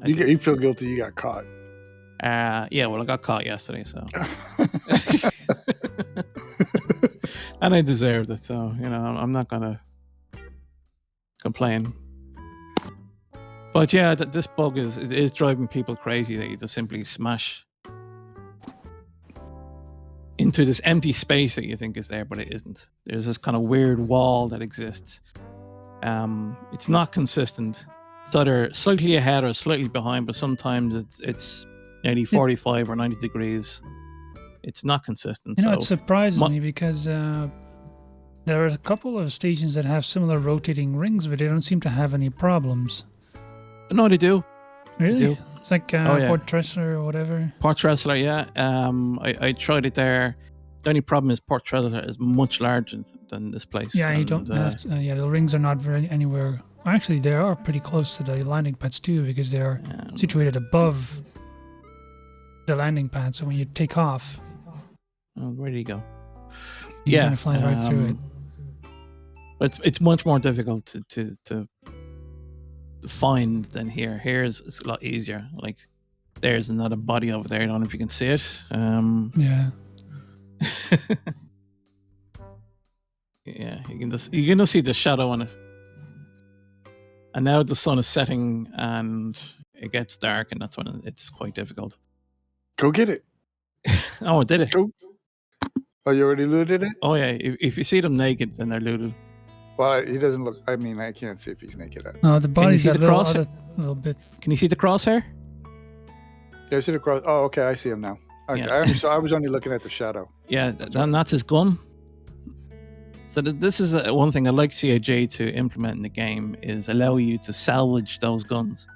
You feel guilty you got caught. Yeah, well, I got caught yesterday, so. And I deserved it, so, I'm not going to complain. But yeah, this bug is driving people crazy that you just simply smash into this empty space that you think is there, but it isn't. There's this kind of weird wall that exists. It's not consistent. It's either slightly ahead or slightly behind, but sometimes it's nearly 45 or 90 degrees. It's not consistent. It surprises me because there are a couple of stations that have similar rotating rings, but they don't seem to have any problems. No, they do. Really? They do. It's like Port Tressler or whatever. Port Tressler, yeah. I tried it there. The only problem is Port Tressler is much larger than this place. Yeah, you don't have to, the rings are not anywhere. Actually, they are pretty close to the landing pads too, because they are situated above the landing pad. So when you take off, where do you go? You kind of fly right through it. But it's much more difficult to find than here. Here it's a lot easier. Like there's another body over there. I don't know if you can see it. Yeah. Yeah, you can just see the shadow on it. And now the sun is setting and it gets dark, and that's when it's quite difficult. Go get it. Oh, it did it. Go. Oh, you already looted it? Oh yeah. If you see them naked, then they're looted. Well, he doesn't look. I mean, I can't see if he's naked. No, the body's a little bit. Can you see the crosshair? Yeah, I see the cross. Oh, okay, I see him now. Okay, yeah. I was only looking at the shadow. Yeah, that's his gun. So this is one thing I'd like CIJ to implement in the game is allow you to salvage those guns,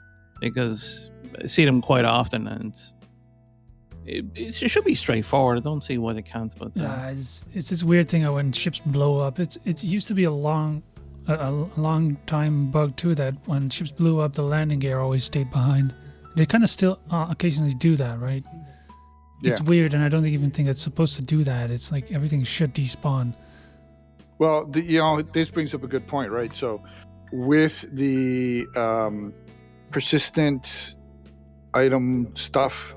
because I see them quite often, and it should be straightforward. I don't see why they can't. But it's this weird thing when ships blow up. It used to be a long time bug too, that when ships blew up, the landing gear always stayed behind. They kind of still occasionally do that, right? Yeah. It's weird, and I don't even think it's supposed to do that. It's like everything should despawn. Well, this brings up a good point, right? So with the persistent item stuff,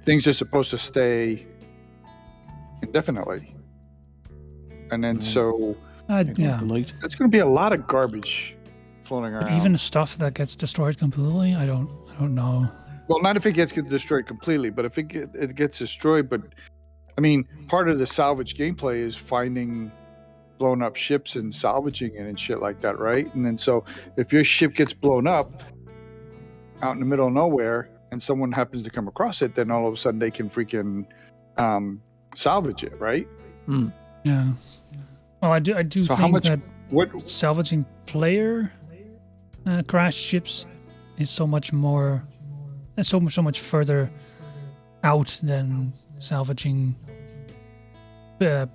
things are supposed to stay indefinitely. And then it's going to be a lot of garbage floating around. But even stuff that gets destroyed completely, I don't know. Well, not if it gets destroyed completely, but if it gets destroyed. But I mean, part of the salvage gameplay is finding blown up ships and salvaging it and shit like that, right? And then so if your ship gets blown up out in the middle of nowhere and someone happens to come across it, then all of a sudden they can freaking salvage it, right? Yeah. Well, I do so think that salvaging player crashed ships is so much more, so much further out than salvaging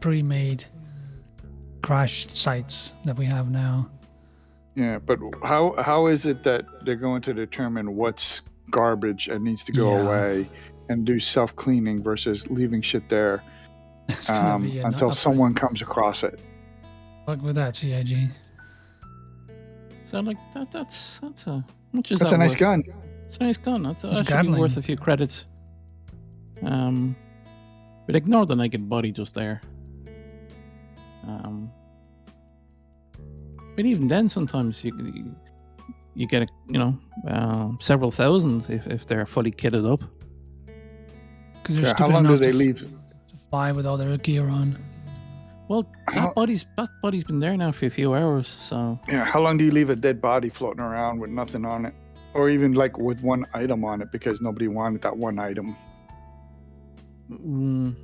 pre-made crash sites that we have now. Yeah, but how is it that they're going to determine what's garbage and needs to go away and do self-cleaning versus leaving shit there until someone comes across it? Luck with that, CIG. So like that's a nice gun. It's a nice gun. That should be worth a few credits. But ignore the naked body just there. But even then, sometimes you get several thousand if they're fully kitted up. Because they're stupid enough to fly with all their gear on. Well, that body's been there now for a few hours, so. Yeah, how long do you leave a dead body floating around with nothing on it, or even like with one item on it because nobody wanted that one item? They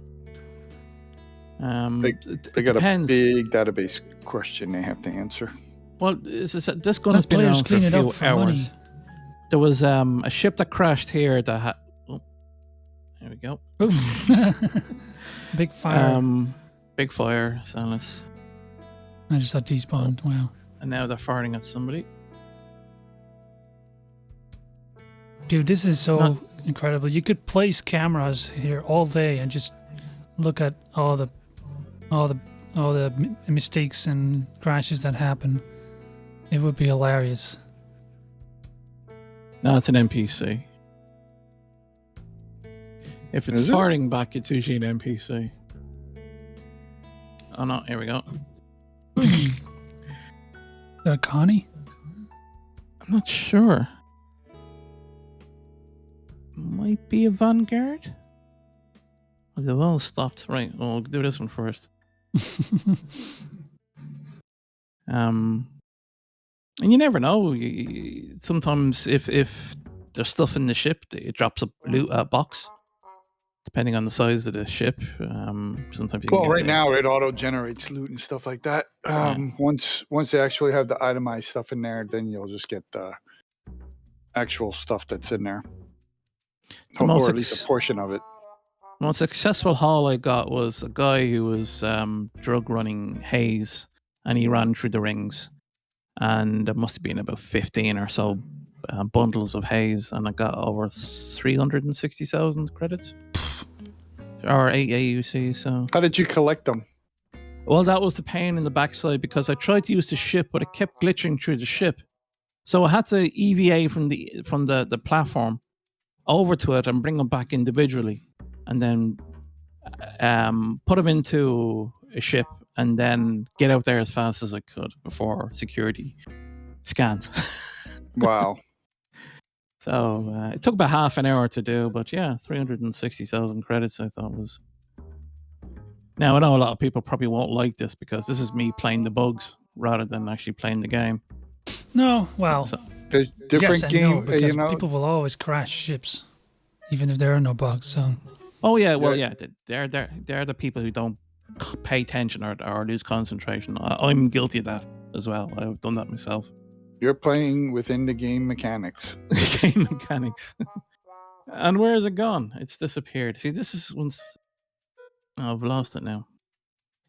got a big database question they have to answer. Well, this gun has been around for a few hours. There was a ship that crashed here that had. Oh, there we go. Big fire. Big fire, Silence. I just thought despawned. Wow. And now they're firing at somebody. Dude, this is so incredible. You could place cameras here all day and just look at all the mistakes and crashes that happen. It would be hilarious. No, it's an NPC. If it's Is it? firing back, it's usually an NPC. Oh no, here we go. Is that a Connie? I'm not sure. Might be a Vanguard. Oh, they've all stopped. Right, we'll do this one first. And you never know. Sometimes if there's stuff in the ship, it drops a box. Depending on the size of the ship, sometimes you can Well, get right now it auto generates loot and stuff like that. Once they actually have the itemized stuff in there, then you'll just get the actual stuff that's in there, or at least a portion of it. The most successful haul I got was a guy who was drug running haze, and he ran through the rings, and there must have been about 15 or so bundles of haze, and I got over 360,000 credits. Or AUC. So how did you collect them? Well, that was the pain in the backside because I tried to use the ship, but it kept glitching through the ship. So I had to EVA from the platform over to it and bring them back individually, and then put them into a ship, and then get out there as fast as I could before security scans. Wow. So it took about half an hour to do, but yeah, 360,000 credits I thought was. Now, I know a lot of people probably won't like this because this is me playing the bugs rather than actually playing the game. No, well, there's different yes and game, no, because people will always crash ships, even if there are no bugs. So. Oh yeah, well yeah, they're the people who don't pay attention or lose concentration. I'm guilty of that as well. I've done that myself. You're playing within the game mechanics. Game mechanics. And where has it gone? It's disappeared. See, this is once. Oh, I've lost it now.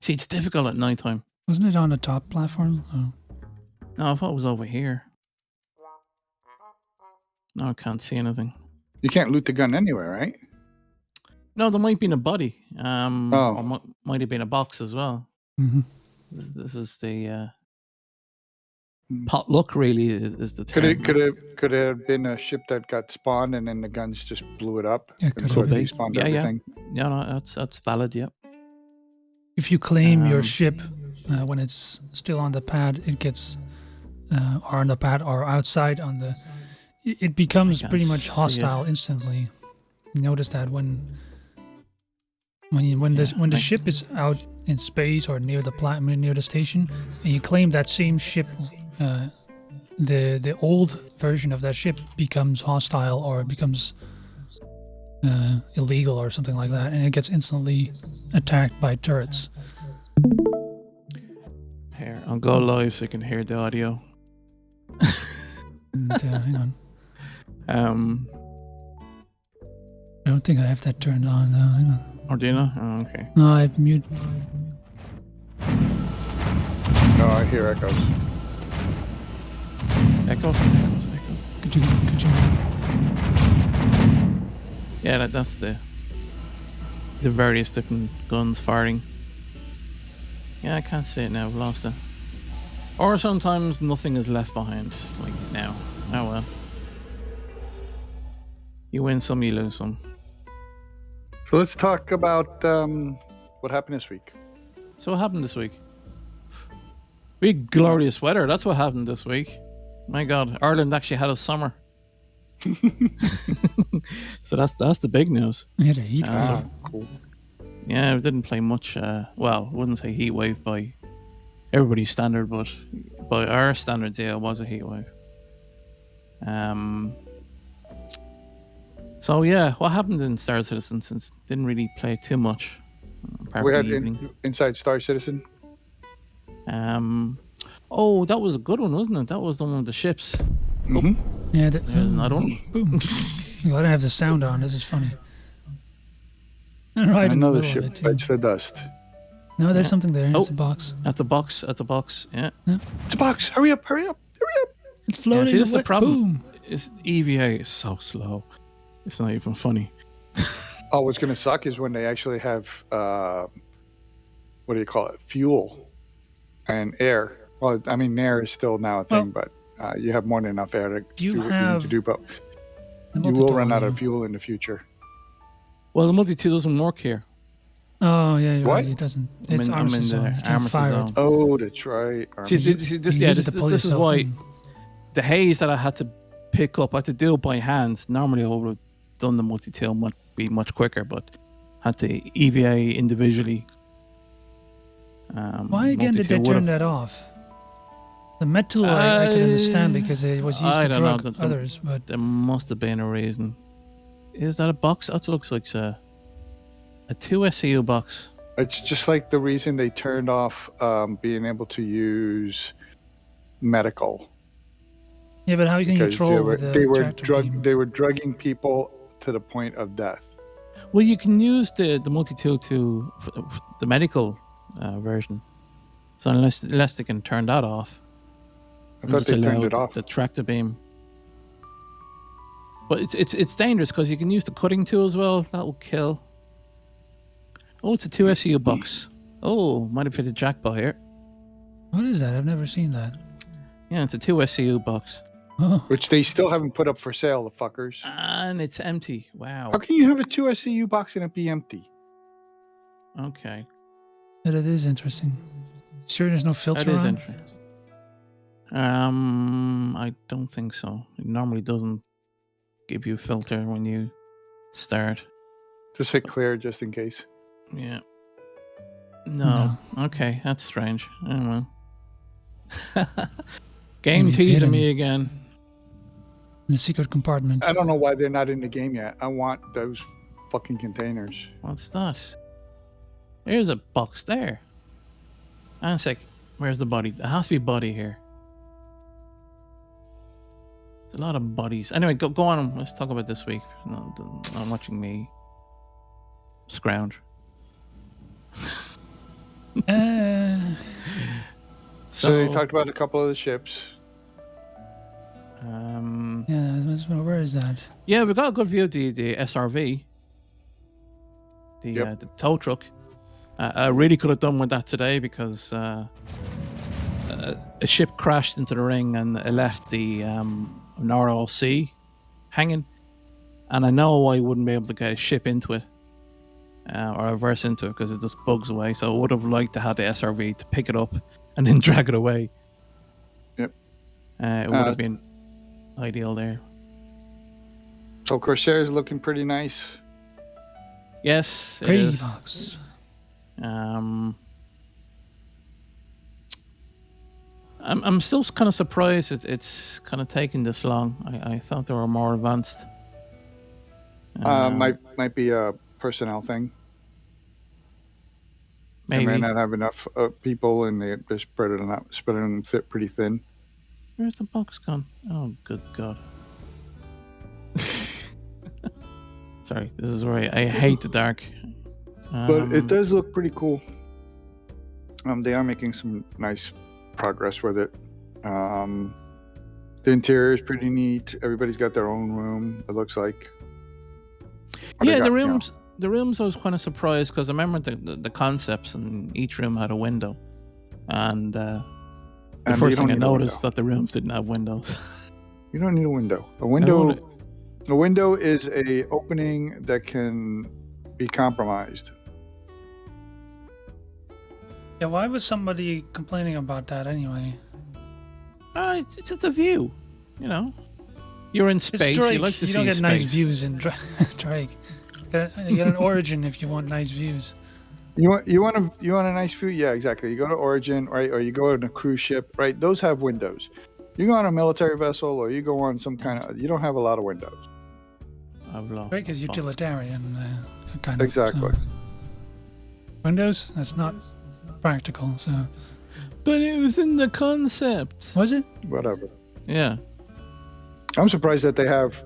See, it's difficult at nighttime. Wasn't it on the top platform? Oh. No, I thought it was over here. No, I can't see anything. You can't loot the gun anywhere, right? No, there might be in a body. Or might have been a box as well. Mm-hmm. This is the potluck. Really, is the term. Could it have been a ship that got spawned and then the guns just blew it up? Yeah, and so it despawned everything. Yeah, no, that's valid. Yep. If you claim your ship when it's still on the pad, it gets or on the pad or outside on the. It becomes pretty much hostile instantly. You notice that when the ship is out in space or near the station, and you claim that same ship, the old version of that ship becomes hostile or becomes illegal or something like that, and it gets instantly attacked by turrets. Here, I'll go live so you can hear the audio. And, hang on. I don't think I have that turned on though. Hang on. Or do you know? Oh, okay. No, I've muted. No, I hear echoes. Echoes. Could you? Yeah, that's the various different guns firing. Yeah, I can't see it now. I've lost it. Or sometimes nothing is left behind, like now. Oh well. You win some, you lose some. So let's talk about what happened this week. So what happened this week? Big glorious weather. That's what happened this week. My God, Ireland actually had a summer. So that's the big news. We had a heat wave. Cool. Yeah, we didn't play much. Well, I wouldn't say heat wave by everybody's standard, but by our standards, yeah, it was a heat wave. So yeah, what happened in Star Citizen? Since didn't really play too much. We had Inside Star Citizen. Oh, that was a good one, wasn't it? That was the one with the ships. Mm-hmm. Yeah, There's another one. Boom. Well, I don't have the sound on. This is funny. Right Another ship bites the dust. No, there's something there. It's a box. At the box. Yeah. It's a box. Hurry up. It's floating. Yeah, see, this is the problem. Boom. It's EVA is so slow. It's not even funny. Oh, what's going to suck is when they actually have, what do you call it? Fuel and air. Well, I mean, air is still now a thing, but you have more than enough air to do what you need to do. But The You will multi-tool, run out yeah. of fuel in the future. Well, the multi-tool doesn't work here. Oh yeah, you're What? right. It doesn't. I'm It's in armistice the zone. You can't armistice fire zone. it. Oh, that's right. See, You- this, you yeah, use it this, to pull this is yourself why in. the haze that I had to pick up, I had to do it by hand. Normally, I would have done the multi-tool be much quicker, but had to EVA individually. Why again did they multi-tool turn would've- that off? The med tool I could understand because it was used I to don't know, drug others, but There must have been a reason. Is that a box? That looks like a 2 SCU box. It's just like the reason they turned off being able to use medical. yeah, but how can you Because troll with they a were tractor beam? they were drugging people to the point of death. Well, you can use the multi-tool the medical version. So unless they can turn that off, I thought just they turned allow it off. the tractor beam. But it's dangerous because you can use the cutting tool as well. That will kill. Oh, it's a 2 SCU box. Oh, might have hit a jackpot here. What is that? I've never seen that. Yeah, it's a 2 SCU box. Oh, Which they still haven't put up for sale, the fuckers. And it's empty. Wow. How can you have a 2 SCU box and it be empty? Okay. that is interesting. Sure, there's no filter That is on. interesting. I don't think so. It normally doesn't give you a filter when you start. Just hit clear just in case. Yeah. No. Okay, that's strange. I don't know. Game Maybe it's teasing hidden. me again. In the secret compartment. I don't know why they're not in the game yet. I want those fucking containers. What's that? There's a box there. Hang on a sec. Where's the body? There has to be a body here. There's a lot of bodies. Anyway, go on. Let's talk about this week. Not watching me scrounge. So they talked about a couple of the ships. Yeah, where is that? Yeah, we got a good view of the SRV, the tow truck. I really could have done with that today because a ship crashed into the ring and it left the RLC hanging, and I know I wouldn't be able to get a ship into it or reverse into it because it just bugs away. So I would have liked to have the SRV to pick it up and then drag it away. Yep. It would have been ideal there. So Corsair's looking pretty nice. Yes, it Grey is. box. I'm still kind of surprised it's kind of taking this long. I thought they were more advanced. Might be a personnel thing. Maybe. They may not have enough people, and they're spreading them pretty thin. Where's the box gone? Oh, good God. Sorry, this is where I hate the dark. But it does look pretty cool. They are making some nice progress with it. The interior is pretty neat. Everybody's got their own room, it looks like. Yeah, the rooms. The rooms, I was kind of surprised because I remember the concepts, and each room had a window. And the first thing I noticed that the rooms didn't have windows. You don't need a window. A window is a opening that can be compromised. Yeah, why was somebody complaining about that anyway? It's just a view, you know. You're in space. It's Drake. You like to you see don't get space. nice views in Drake. You get an Origin if you want nice views. You want a nice view? Yeah, exactly. You go to Origin, right, or you go on a cruise ship, right? Those have windows. You go on a military vessel, or you go on some kind of. You don't have a lot of windows. I've lost. Drake is the plot. utilitarian, kind of. Exactly. So. Windows? That's not practical. So. But it was in the concept. Was it? Whatever. Yeah. I'm surprised that they have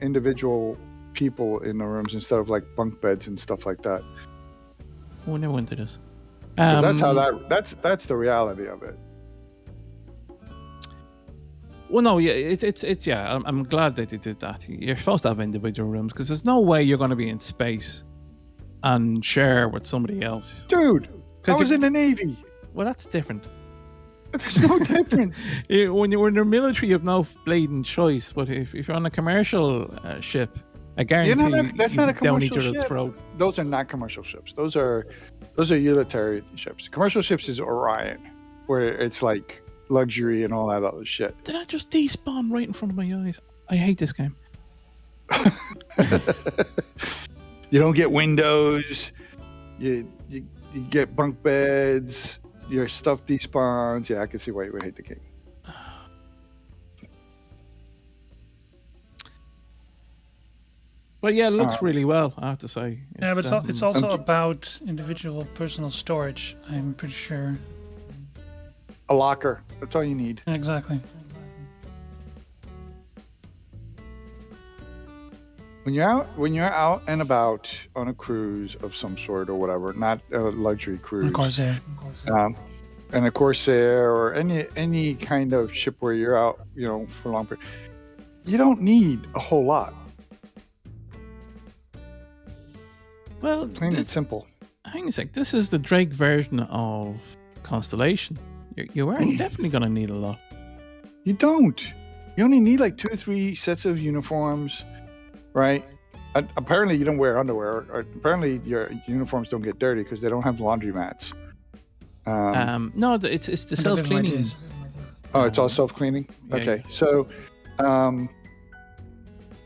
individual people in the rooms instead of like bunk beds and stuff like that. We never went to this. 'Cause that's how that's the reality of it. Well, no, yeah, it's yeah. I'm glad that they did that. You're supposed to have individual rooms because there's no way you're going to be in space and share with somebody else. Dude, I 'Cause was in the Navy. Well, that's different. There's no difference. When you're in the military, you have no blatant choice. But if you're on a commercial ship, I guarantee that's you not a down each commercial other's ship. throat. Those are not commercial ships. Those are utilitarian ships. Commercial ships is Orion, where it's like luxury and all that other shit. Did I just despawn right in front of my eyes? I hate this game. You don't get windows. You get bunk beds. Your stuff despawns. Yeah, I can see why you would hate the game. But yeah, it looks really well, I have to say. Yeah, but it's also about individual personal storage, I'm pretty sure. A locker. That's all you need. Exactly. When you're out and about on a cruise of some sort or whatever, not a luxury cruise. Of course, yeah. And a Corsair or any kind of ship where you're out, for a long period, you don't need a whole lot. Well, Plain and simple. Hang on a sec. This is the Drake version of Constellation. You are definitely going to need a lot. You don't. You only need like 2 or 3 sets of uniforms, right? Apparently, you don't wear underwear. Or apparently, your uniforms don't get dirty because they don't have laundry mats. No, it's the self-cleaning. Oh, it's all self-cleaning? Yeah, Okay. Yeah. So,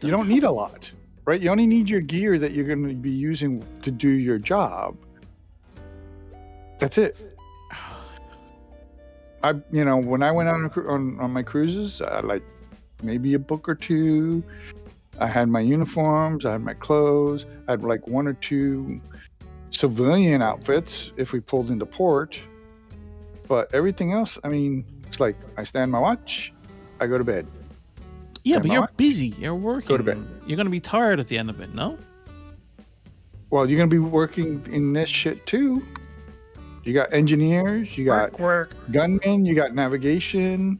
you don't need a lot, right? You only need your gear that you're going to be using to do your job. That's it. When I went on my cruises, like maybe a book or 2. I had my uniforms, I had my clothes, I had like 1 or 2 civilian outfits if we pulled into port. But everything else, it's like I stand my watch, I go to bed. Yeah, but you're busy. You're working. Go to bed. You're going to be tired at the end of it, no? Well, you're going to be working in this shit too. You got engineers, you got gunmen, you got navigation,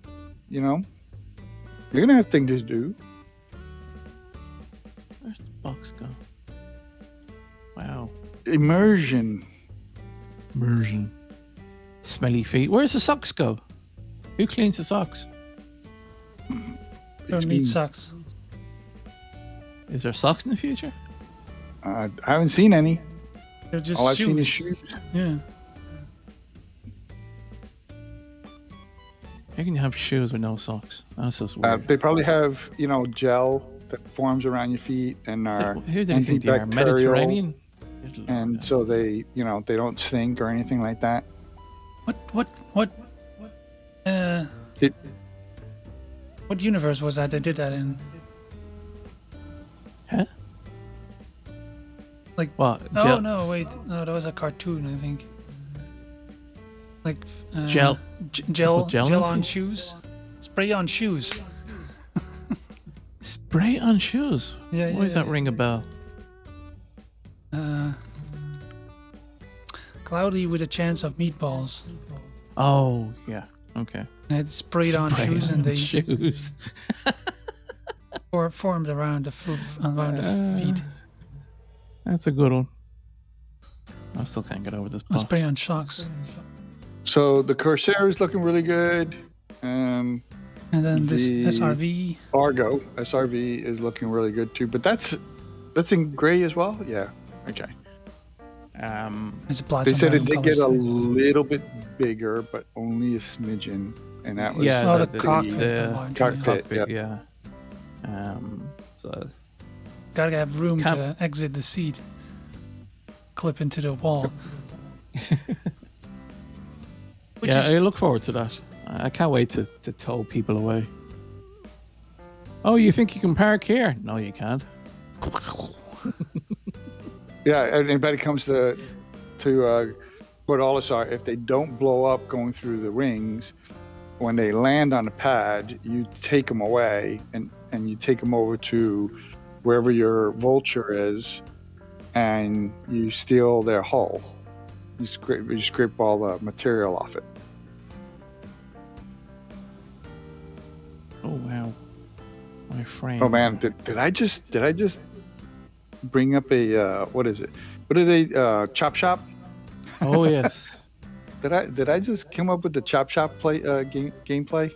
You're going to have things to do. Where's the box go? Wow. Immersion. Smelly feet. Where's the socks go? Who cleans the socks? Don't need socks. Is there socks in the future? I haven't seen any. They're just All I've shoes. seen is shoes. Yeah. How can you have shoes with no socks? That's just weird. They probably have, gel that forms around your feet and are Who do you think they are? Mediterranean? And so they, they don't stink or anything like that. What universe was that they did that in? Huh? Like what? Oh no, wait, no, that was a cartoon, I think. Like gel on shoes, spray on shoes. Spray on shoes. Yeah. Why does that ring a bell? Cloudy with a chance of meatballs. Oh yeah. Okay. They had sprayed on shoes and they shoes. or formed around the feet. That's a good one. I still can't get over this box. Spray on socks. So the Corsair is looking really good. And then this SRV. Argo SRV is looking really good too. But that's in gray as well. Yeah. Okay. They said it did get a little bit bigger, but only a smidgen, and that was the cockpit. Yeah. So gotta have room to exit the seat, clip into the wall. I look forward to that. I can't wait to tow people away. Oh, you think you can park here? No, you can't. Yeah, and when it comes to Port Olisar, if they don't blow up going through the rings, when they land on the pad, you take them away and you take them over to wherever your vulture is, and you steal their hull. You scrape all the material off it. Oh wow, my frame. Oh man, did I just bring up a what is it? What are they? Chop shop? Oh yes. Did I just come up with the chop shop gameplay?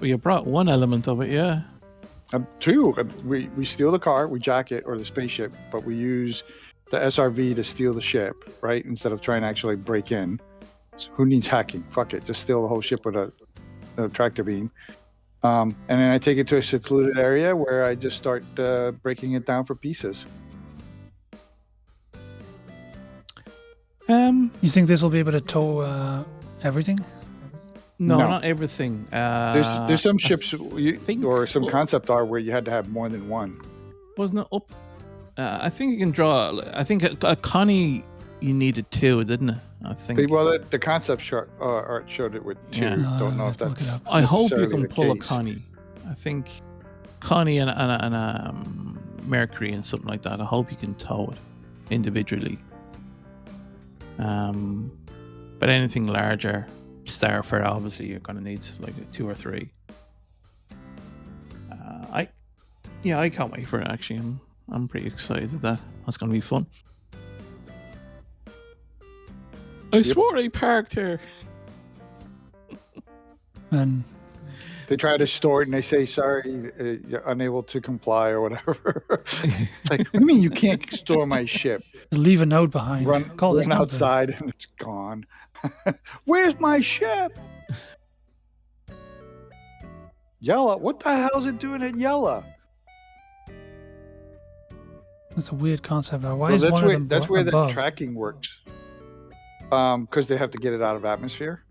We brought one element of it, yeah. Two. We steal the car, we jack it, or the spaceship, but we use the SRV to steal the ship, right? Instead of trying to actually break in. So who needs hacking? Fuck it, just steal the whole ship with a tractor beam. And then I take it to a secluded area where I just start breaking it down for pieces. You think this will be able to tow everything? No, No. not everything. There's some ships or some well- concept art where you had to have more than one. Wasn't it up? I think you can draw. I think a Connie you needed two, didn't it? I think. Well, the concept art showed it with two. Yeah. Don't know I if have to look that's. it up. I hope you necessarily can the pull a case. Connie. I think Connie and Mercury and something like that. I hope you can tow it individually. But anything larger, Starfire, obviously you're gonna need like 2 or 3. I can't wait for it. Actually, I'm pretty excited that that's gonna be fun. I swore I parked here. And They try to store it and they say, sorry, you're unable to comply or whatever. It's like, what do you mean you can't store my ship? leave a note behind. Call this Run number. outside and it's gone. Where's my ship? Yella. What the hell is it doing at Yella? That's a weird concept. Why Well, is one of them that's where the above? tracking works. Because they have to get it out of atmosphere.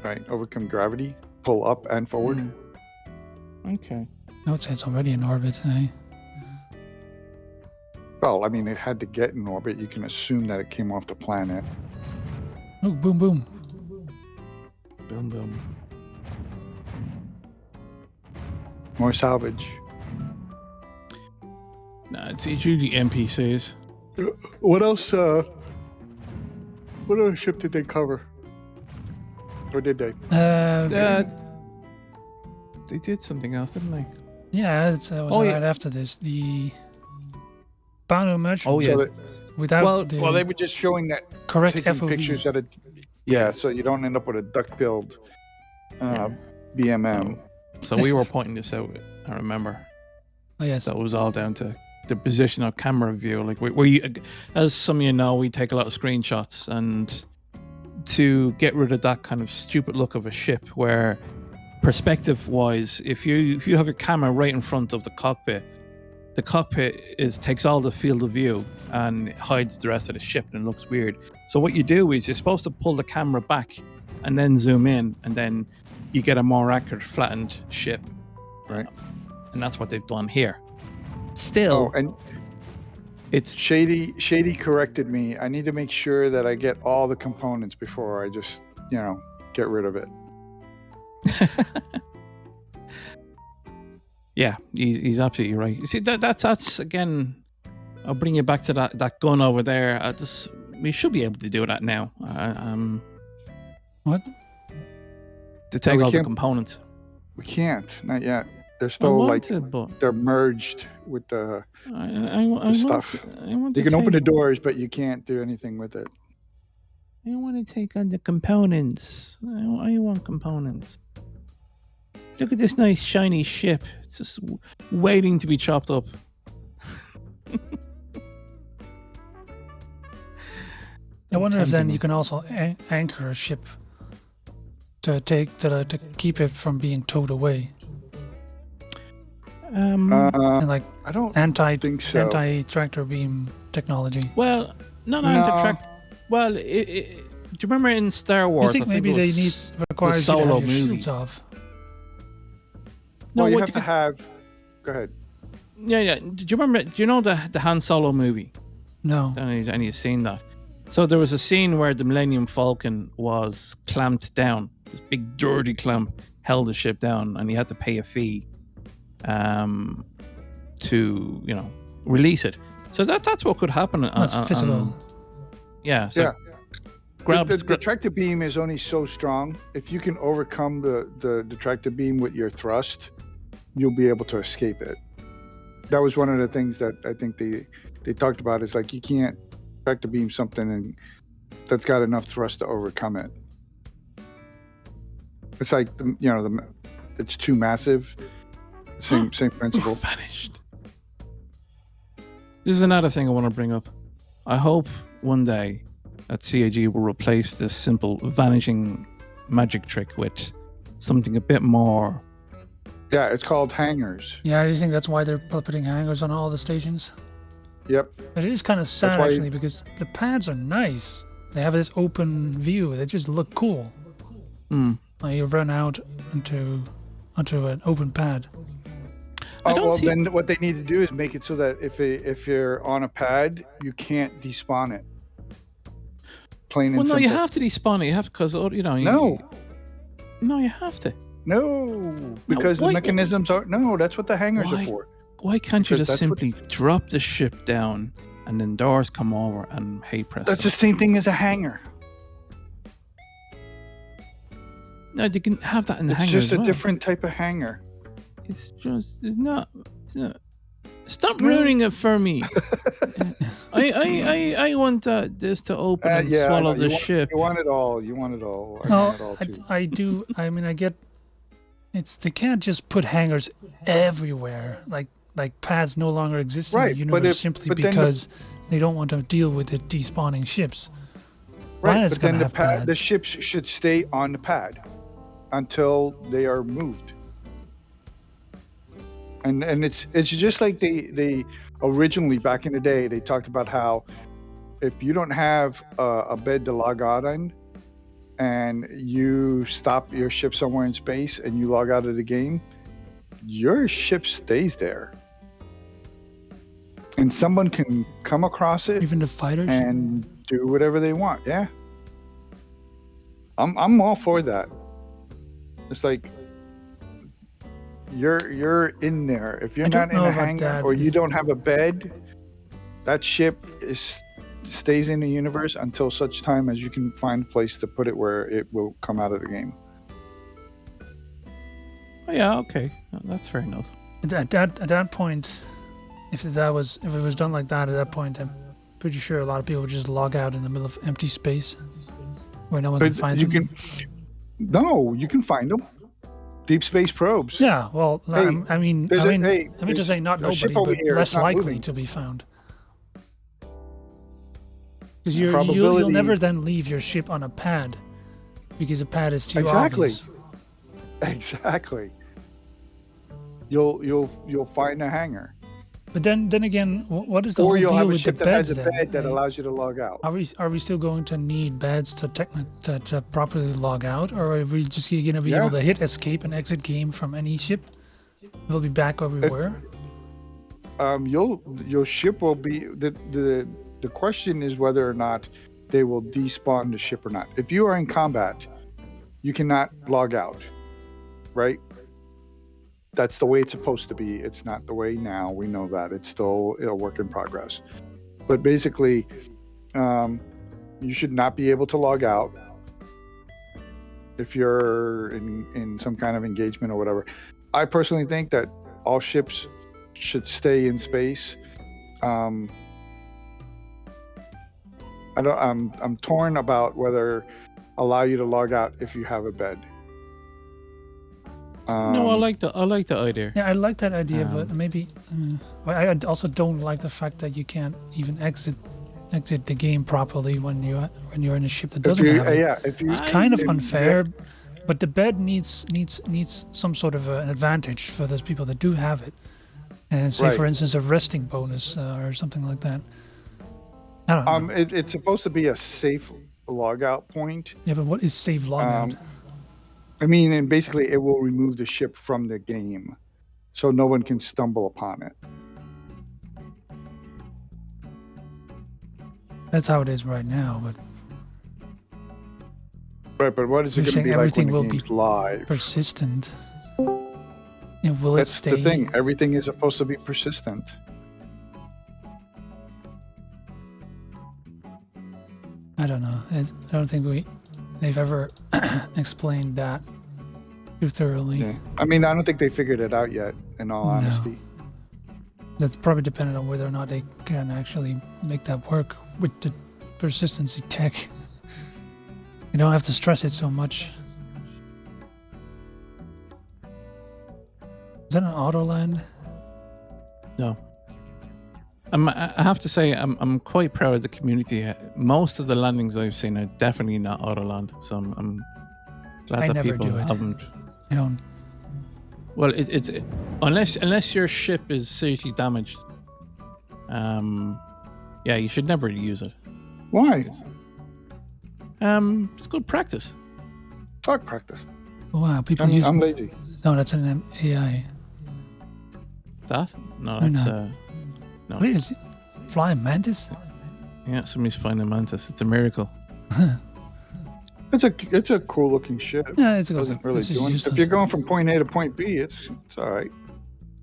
Right, overcome gravity, pull up and forward. Okay. I would say it's already in orbit. Eh? Well, I mean, it had to get in orbit. You can assume that it came off the planet. Oh, boom, boom. Boom, boom. More salvage. Nah, it's usually NPCs. What else? What other ship did they cover? Or did they? They did something else, didn't they? Yeah, it was right after this. The Banu merchant. Oh yeah. So that, Without the well, they were just showing that correct taking FOV. pictures at a. Yeah, so you don't end up with a duck-billed BMM. So we were pointing this out. I remember. Oh, yes. That was all down to the position of camera view. Like we as some of you know, we take a lot of screenshots, and to get rid of that kind of stupid look of a ship, where perspective-wise, if you have your camera right in front of the cockpit takes all the field of view and hides the rest of the ship, and it looks weird. So what you do is you're supposed to pull the camera back and then zoom in, and then you get a more accurate flattened ship. Right. And that's what they've done here. Still, Oh, and it's Shady corrected me. I need to make sure that I get all the components before I just, get rid of it. yeah, he's absolutely right. You see, that's again. I'll bring you back to that gun over there. We should be able to do that now. What? To take we all the can't- components. We can't. Not yet. They're I still want like to, but they're merged with the. I want stuff. I want You to can open the take- doors, but you can't do anything with it. I want to take on the components. I want components. Look at this nice shiny ship. It's just waiting to be chopped up. I wonder if then Tempting. you can also anchor a ship to keep it from being towed away, and like I don't think so. anti-tractor beam technology. well, not No. anti-track. Well, do you remember in Star Wars? You think maybe it they was requires you to Solo have your movie. shields off? No, Well, you what have you to could- have. Go ahead. Yeah. Do you remember? Do you know the Han Solo movie? No. And you've seen that. So there was a scene where the Millennium Falcon was clamped down. This big dirty clamp held the ship down, and he had to pay a fee, to release it. So that's what could happen. That's physical. Yeah. So Yeah. grabs. The tractor beam is only so strong. If you can overcome the tractor beam with your thrust, you'll be able to escape it. That was one of the things that I think they talked about is like you can't vector beam something and that's got enough thrust to overcome it. It's like it's too massive. Same principle. Vanished. This is another thing I want to bring up. I hope one day that CAG will replace this simple vanishing magic trick with something a bit more. Yeah, it's called hangers. Yeah, do you think that's why they're putting hangers on all the stations? Yep. It is kind of sad why actually because the pads are nice. They have this open view. They just look cool. Like you run out onto an open pad. Then what they need to do is make it so that if you're on a pad, you can't despawn it. Plain and simple. Well, no, you have to despawn it. You have to, because No, you have to. No, because the mechanisms are that's what the hangers are for. Why can't you just simply drop the ship down and then doors come over and hey presto? That's the same thing as a hanger. No, you can have that in the hanger. It's just a different type of hanger. It's not. Stop ruining it for me. I want this to open and swallow the ship. You want it all. You want it all. I do. I mean, I get. They can't just put hangers everywhere. Like pads no longer exist in the universe simply because they don't want to deal with the despawning ships. Right, but then the ships should stay on the pad until they are moved. And it's just like they originally back in the day they talked about how if you don't have a bed to log out on and you stop your ship somewhere in space and you log out of the game, your ship stays there. And someone can come across it, even the fighters, and do whatever they want. Yeah, I'm all for that. It's like you're in there. If you're not in a hangar or you don't have a bed, that ship stays in the universe until such time as you can find a place to put it where it will come out of the game. Oh, yeah, okay, that's fair enough. At that point, if it was done like that at that point, I'm pretty sure a lot of people would just log out in the middle of empty space where no one can find them. You can find them. Deep space probes. Yeah, well, I mean to say not nobody, but less likely to be found. Because you'll never then leave your ship on a pad because a pad is too obvious. Exactly. You'll find a hangar. But then again, what is the whole deal with the beds? Or you'll have a ship that has a bed that allows you to log out. Are we still going to need beds to properly log out, or are we just going to be able to hit escape and exit game from any ship? We'll be back where we were. Your ship will be the question is whether or not they will despawn the ship or not. If you are in combat, you cannot log out, right? That's the way it's supposed to be. It's not the way now. We know that. It's still a work in progress. But basically, you should not be able to log out if you're in some kind of engagement or whatever. I personally think that all ships should stay in space. I'm torn about whether allow you to log out if you have a bed. No, I like the idea. Yeah, I like that idea, but maybe I also don't like the fact that you can't even exit the game properly when you're in a ship that doesn't have it. Yeah, it's kind of unfair, but the bed needs some sort of an advantage for those people that do have it, and say for instance a resting bonus or something like that. I don't know. It's supposed to be a safe logout point. Yeah, but what is safe logout? And basically it will remove the ship from the game so no one can stumble upon it. That's how it is right now, but... Right, but what is it going to be like when the game's live? Persistent. Will it stay? That's the thing. Everything is supposed to be persistent. I don't know. I don't think they've ever explained that too thoroughly. Yeah. I don't think they figured it out yet, in all honesty. That's probably dependent on whether or not they can actually make that work with the persistency tech. You don't have to stress it so much. Is that an auto land? No. I have to say, I'm quite proud of the community. Most of the landings I've seen are definitely not Autoland, so I'm glad I that never people do it. haven't. I don't. Well, it's unless your ship is seriously damaged, yeah, you should never use it. Why? It's good practice. Fuck practice. Wow, people use. I'm lazy. No, that's an AI. That? No, Why that's not? What is it? Flying mantis? yeah, somebody's finding a mantis. It's a miracle. It's a cool looking ship. Yeah, it's Doesn't really it's just do anything. useless. If you're going from point A to point B, it's all right.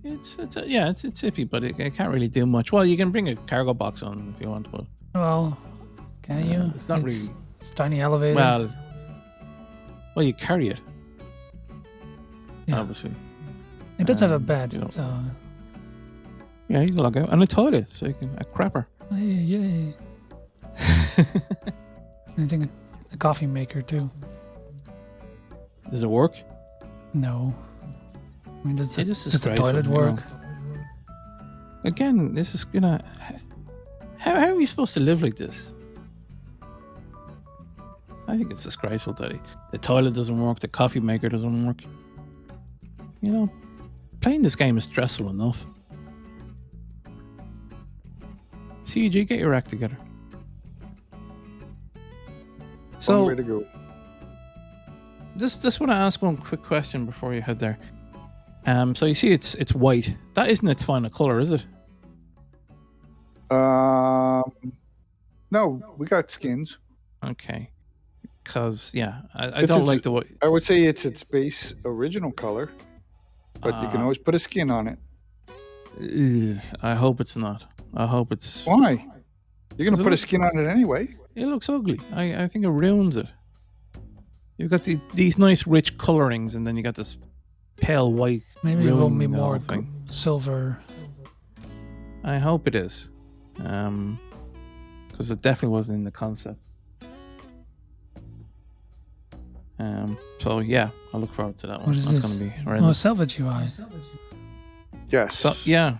It's iffy, but it can't really do much. Well, you can bring a cargo box on if you want, but Well, can you? it's not really. It's tiny elevator. Well, you carry it, yeah. obviously. It does have a bed, you know. so. Yeah, you can log out and a toilet, so you can a crapper. Yay. I think a coffee maker too. Does it work? No. I mean, does It is the toilet disgraceful, you work? know. Again, this is gonna. How are you supposed to live like this? I think it's disgraceful, Daddy. The toilet doesn't work. The coffee maker doesn't work. You know, playing this game is stressful enough. CG, get your act together. One So, way to go. just want to ask one quick question before you head there. So you see, it's white. That isn't its final color, is it? No, we got skins. Okay. Because yeah, I It's don't its- like the white. I would say it's its base original color, but you can always put a skin on it. I hope it's not. I hope it's. Why? You're gonna Does it put a look- skin on it anyway. It looks ugly. I think it ruins it. You've got these nice rich colorings, and then you got this pale white. Maybe it will be ruining the more whole thing. silver. I hope it is, because it definitely wasn't in the concept. So yeah, I look forward to that one. What is That's this? gonna be Oh, horrendous. salvage UI. Yes. So yeah,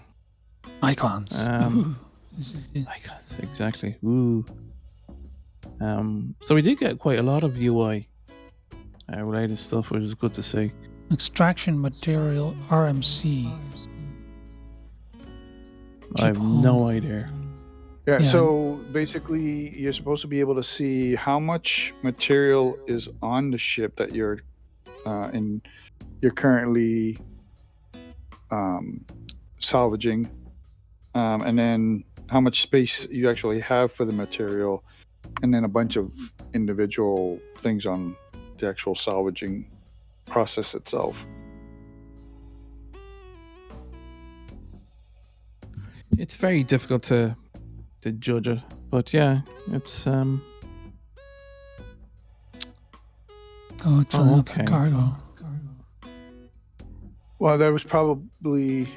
Icons. Um, This is it. icons exactly. Ooh. So we did get quite a lot of UI related stuff, which is good to see. Extraction material RMC. I have no idea. Yeah, Yeah. so basically you're supposed to be able to see how much material is on the ship that you're currently salvaging, and then how much space you actually have for the material, and then a bunch of individual things on the actual salvaging process itself. It's very difficult to judge it, but yeah, it's Oh, it's filling up okay. the cargo. Well, that was probably.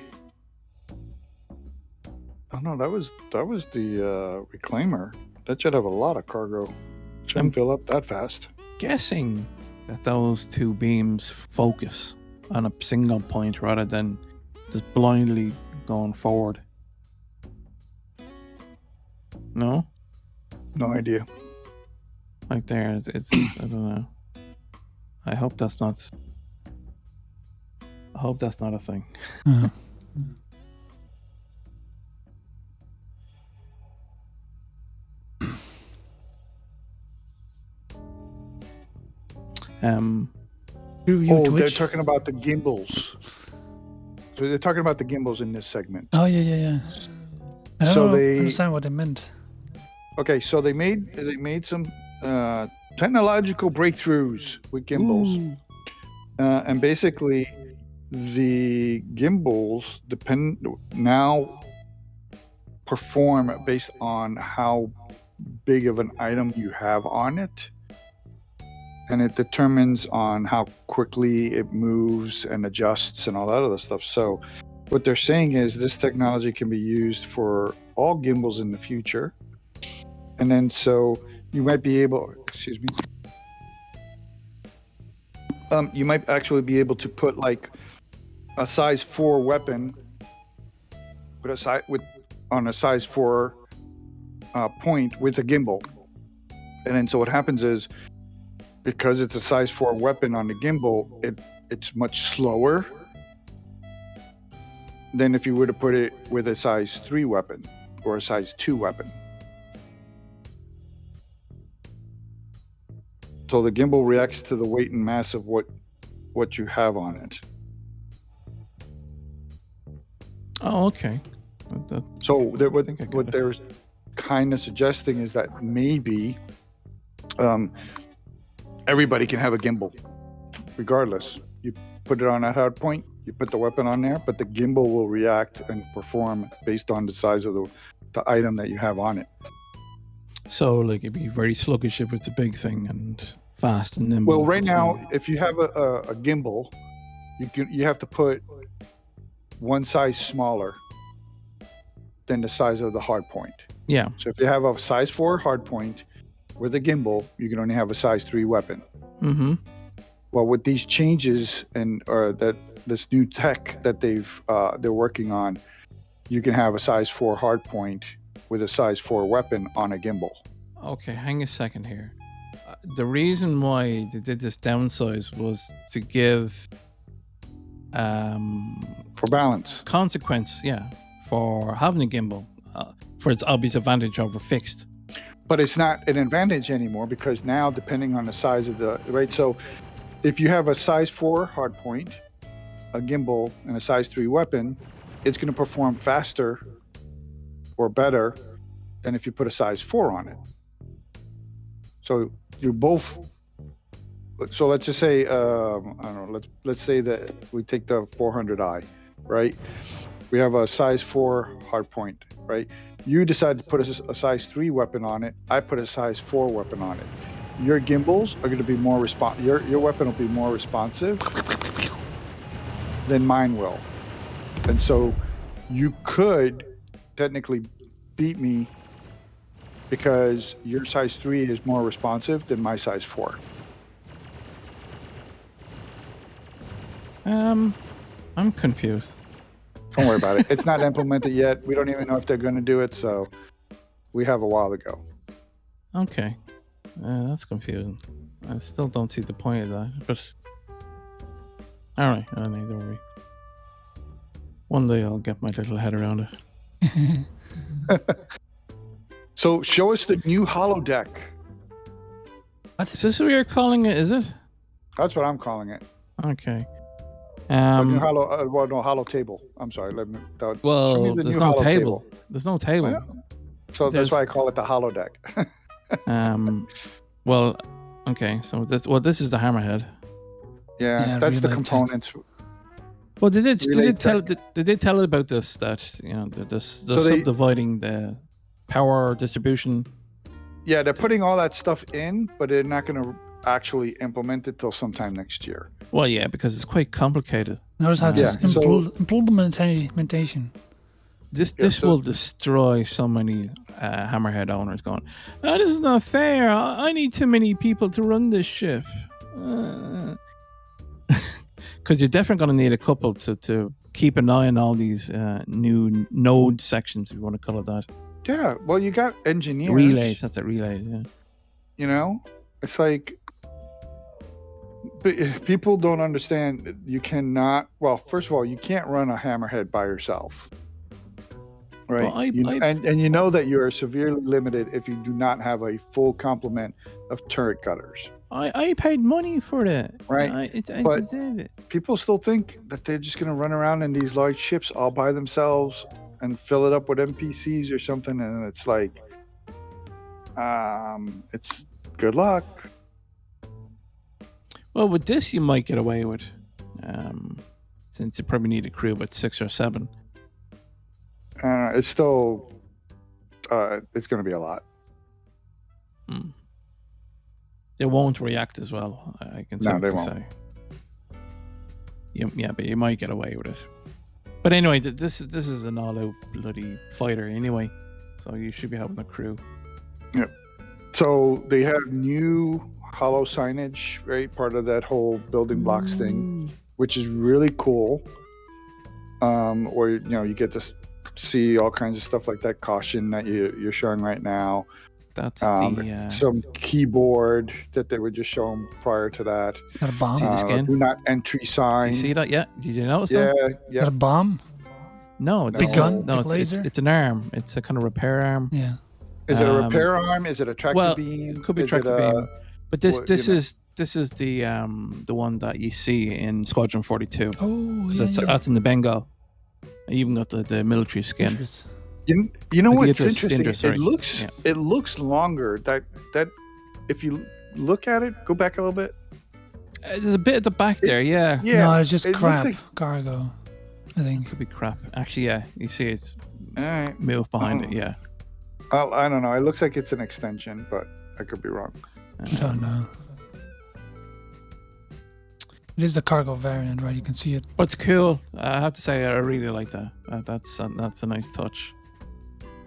Oh no, that was the reclaimer. That should have a lot of cargo. Shouldn't fill up that fast. guessing that those two beams focus on a single point rather than just blindly going forward. No? No idea. Like there, it's I don't know. I hope that's not a thing. Uh, you Oh, they're Twitch? talking about the gimbals. So they're talking about the gimbals in this segment. Oh yeah. I don't So know, they- understand what they meant. Okay, so they made some technological breakthroughs with gimbals. Ooh. And basically, the gimbals now perform based on how big of an item you have on it, and it determines on how quickly it moves and adjusts and all that other stuff. So, what they're saying is this technology can be used for all gimbals in the future. And then so you might be able, excuse me, you might actually be able to put like a size 4 weapon on a size 4 point with a gimbal. And then so what happens is, because it's a size 4 weapon on the gimbal, it's much slower than if you were to put it with a size 3 weapon or a size 2 weapon. So the gimbal reacts to the weight and mass of what you have on it. Oh, okay. So what they're kind of suggesting is that maybe everybody can have a gimbal, regardless. You put it on that hard point, you put the weapon on there, but the gimbal will react and perform based on the size of the item that you have on it. So, like, it'd be very sluggish if it's a big thing and fast and nimble. Well, right now, if you have a gimbal, you have to put one size smaller than the size of the hard point. Yeah. So if you have a size 4 hard point with a gimbal, you can only have a size 3 weapon. Mm-hmm. Well, with these changes this new tech that they're working on, you can have a size 4 hard point with a size 4 weapon on a gimbal. Okay, hang a second here. The reason why they did this downsize was to give for balance. Consequence, yeah, for having a gimbal, for its obvious advantage over fixed. But it's not an advantage anymore, because now, depending on the size of right, so if you have a size 4 hard point, a gimbal, and a size 3 weapon, it's going to perform faster or better than if you put a size 4 on it. So you both. So let's just say, I don't know. Let's say that we take the 400i, right? We have a size 4 hard point, right? You decide to put a size 3 weapon on it. I put a size 4 weapon on it. Your gimbals are going to be more your weapon will be more responsive than mine will, and so you could technically beat me because your size 3 is more responsive than my size 4. I'm confused. Don't worry about it. It's not implemented yet. We don't even know if they're going to do it, so we have a while to go. Okay. That's confusing. I still don't see the point of that, but alright, neither worry. One day I'll get my little head around it. So show us the new holodeck. What? Is this what you're calling it, is it? That's what I'm calling it. Okay. New holo table. I'm sorry. Well, there's no table. There's no table. Well, so that's why I call it the holodeck. Well, okay. So this is the hammerhead. Yeah, that's the components. Well, they did tell about this, that they're subdividing the power distribution. Yeah, they're putting all that stuff in, but they're not going to actually implement it till sometime next year. Well, yeah, because it's quite complicated. Notice how it's implementation. This will destroy so many Hammerhead owners going, oh, this is not fair. I need too many people to run this ship. Because you're definitely going to need a couple to keep an eye on all these new node sections, if you want to call it that. Yeah, well, you got engineers. Relays, that's it, relays, yeah. You know, it's like, but people don't understand. You cannot, well, first of all, you can't run a Hammerhead by yourself. Right. Well, and you know that you are severely limited if you do not have a full complement of turret cutters. I paid money for that. Right. I but deserve it. People still think that they're just going to run around in these large ships all by themselves and fill it up with NPCs or something. And it's like, it's good luck. Well, with this, you might get away with, since you probably need a crew about 6 or 7. It's still, it's going to be a lot. They won't react as well, I can No, they safely won't. say. Yeah, but you might get away with it. But anyway, this is an all-out bloody fighter anyway, so you should be having a crew. So they have new hollow signage, right? Part of that whole building blocks thing, which is really cool. Or you get to see all kinds of stuff like that caution that you're showing right now. That's some keyboard that they were just showing prior to that. Got a bomb? See the skin? Do not entry sign. You see that? Yeah. Did you notice Yeah, that? yeah. Got a bomb? No, Big this gun? is- No, Big it's laser? an arm. It's a kind of repair arm. Yeah. Is it a repair arm? Is it a tractor Well, beam? it could be Is tractor it beam. But this well, this you know. is this is the one that you see in Squadron 42. Oh, So yeah. that's in the Bengal. You even got the military skin. Interesting. You know The what's Idris, interesting? sorry. It looks longer. That if you look at it, go back a little bit. There's a bit at the back there, yeah. Yeah, No, it's just it looks crap like- cargo, I think. Could be crap. Actually, yeah. You see it's All right. move behind Oh. it, yeah. I don't know. It looks like it's an extension, but I could be wrong. I don't know. It is the cargo variant, right? You can see it. But it's cool. I have to say, I really like that. That's a nice touch.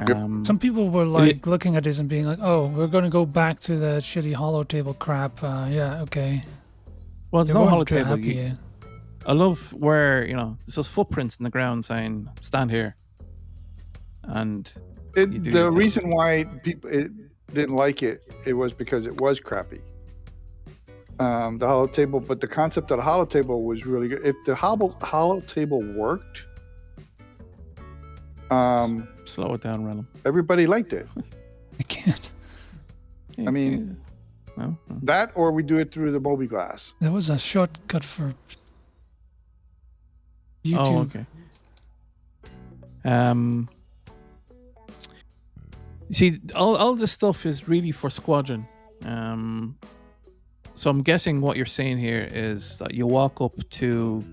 Yep. Some people were like looking at this and being like, "Oh, we're going to go back to the shitty hollow table crap." Yeah, okay. Well, it's They no weren't too holotable. happy, yeah. I love where there's those footprints in the ground saying "stand here," and you do The your thing. reason why people didn't like it was because it was crappy. The hollow table, but the concept of the hollow table was really good. If the hollow table worked, slow it down, Rellum. everybody liked it. I can't. Yeah, I mean, no. that or we do it through the Moby Glass. There was a shortcut for YouTube. Oh, okay. See, all this stuff is really for Squadron. So I'm guessing what you're saying here is that you walk up to.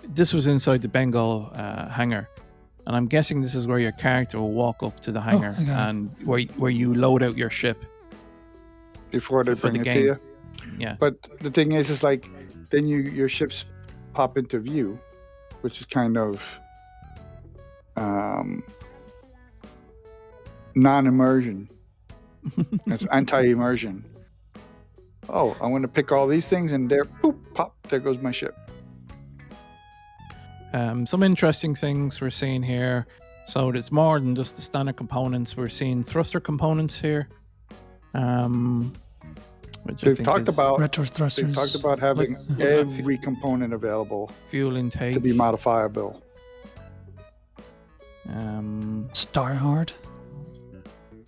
This was inside the Bengal hangar, and I'm guessing this is where your character will walk up to the hangar I got it. and where you load out your ship. Before they For bring the it to game. you. Yeah. But the thing is like then your ships pop into view, which is kind of non-immersion. It's anti-immersion. Oh, I'm going to pick all these things, and there, boop, pop, there goes my ship. Some interesting things we're seeing here. So it's more than just the standard components. We're seeing thruster components here. Which I They've think talked is about Retro thrusters. they've talked about having Like- every component available fuel intake. to be modifiable. Starhard.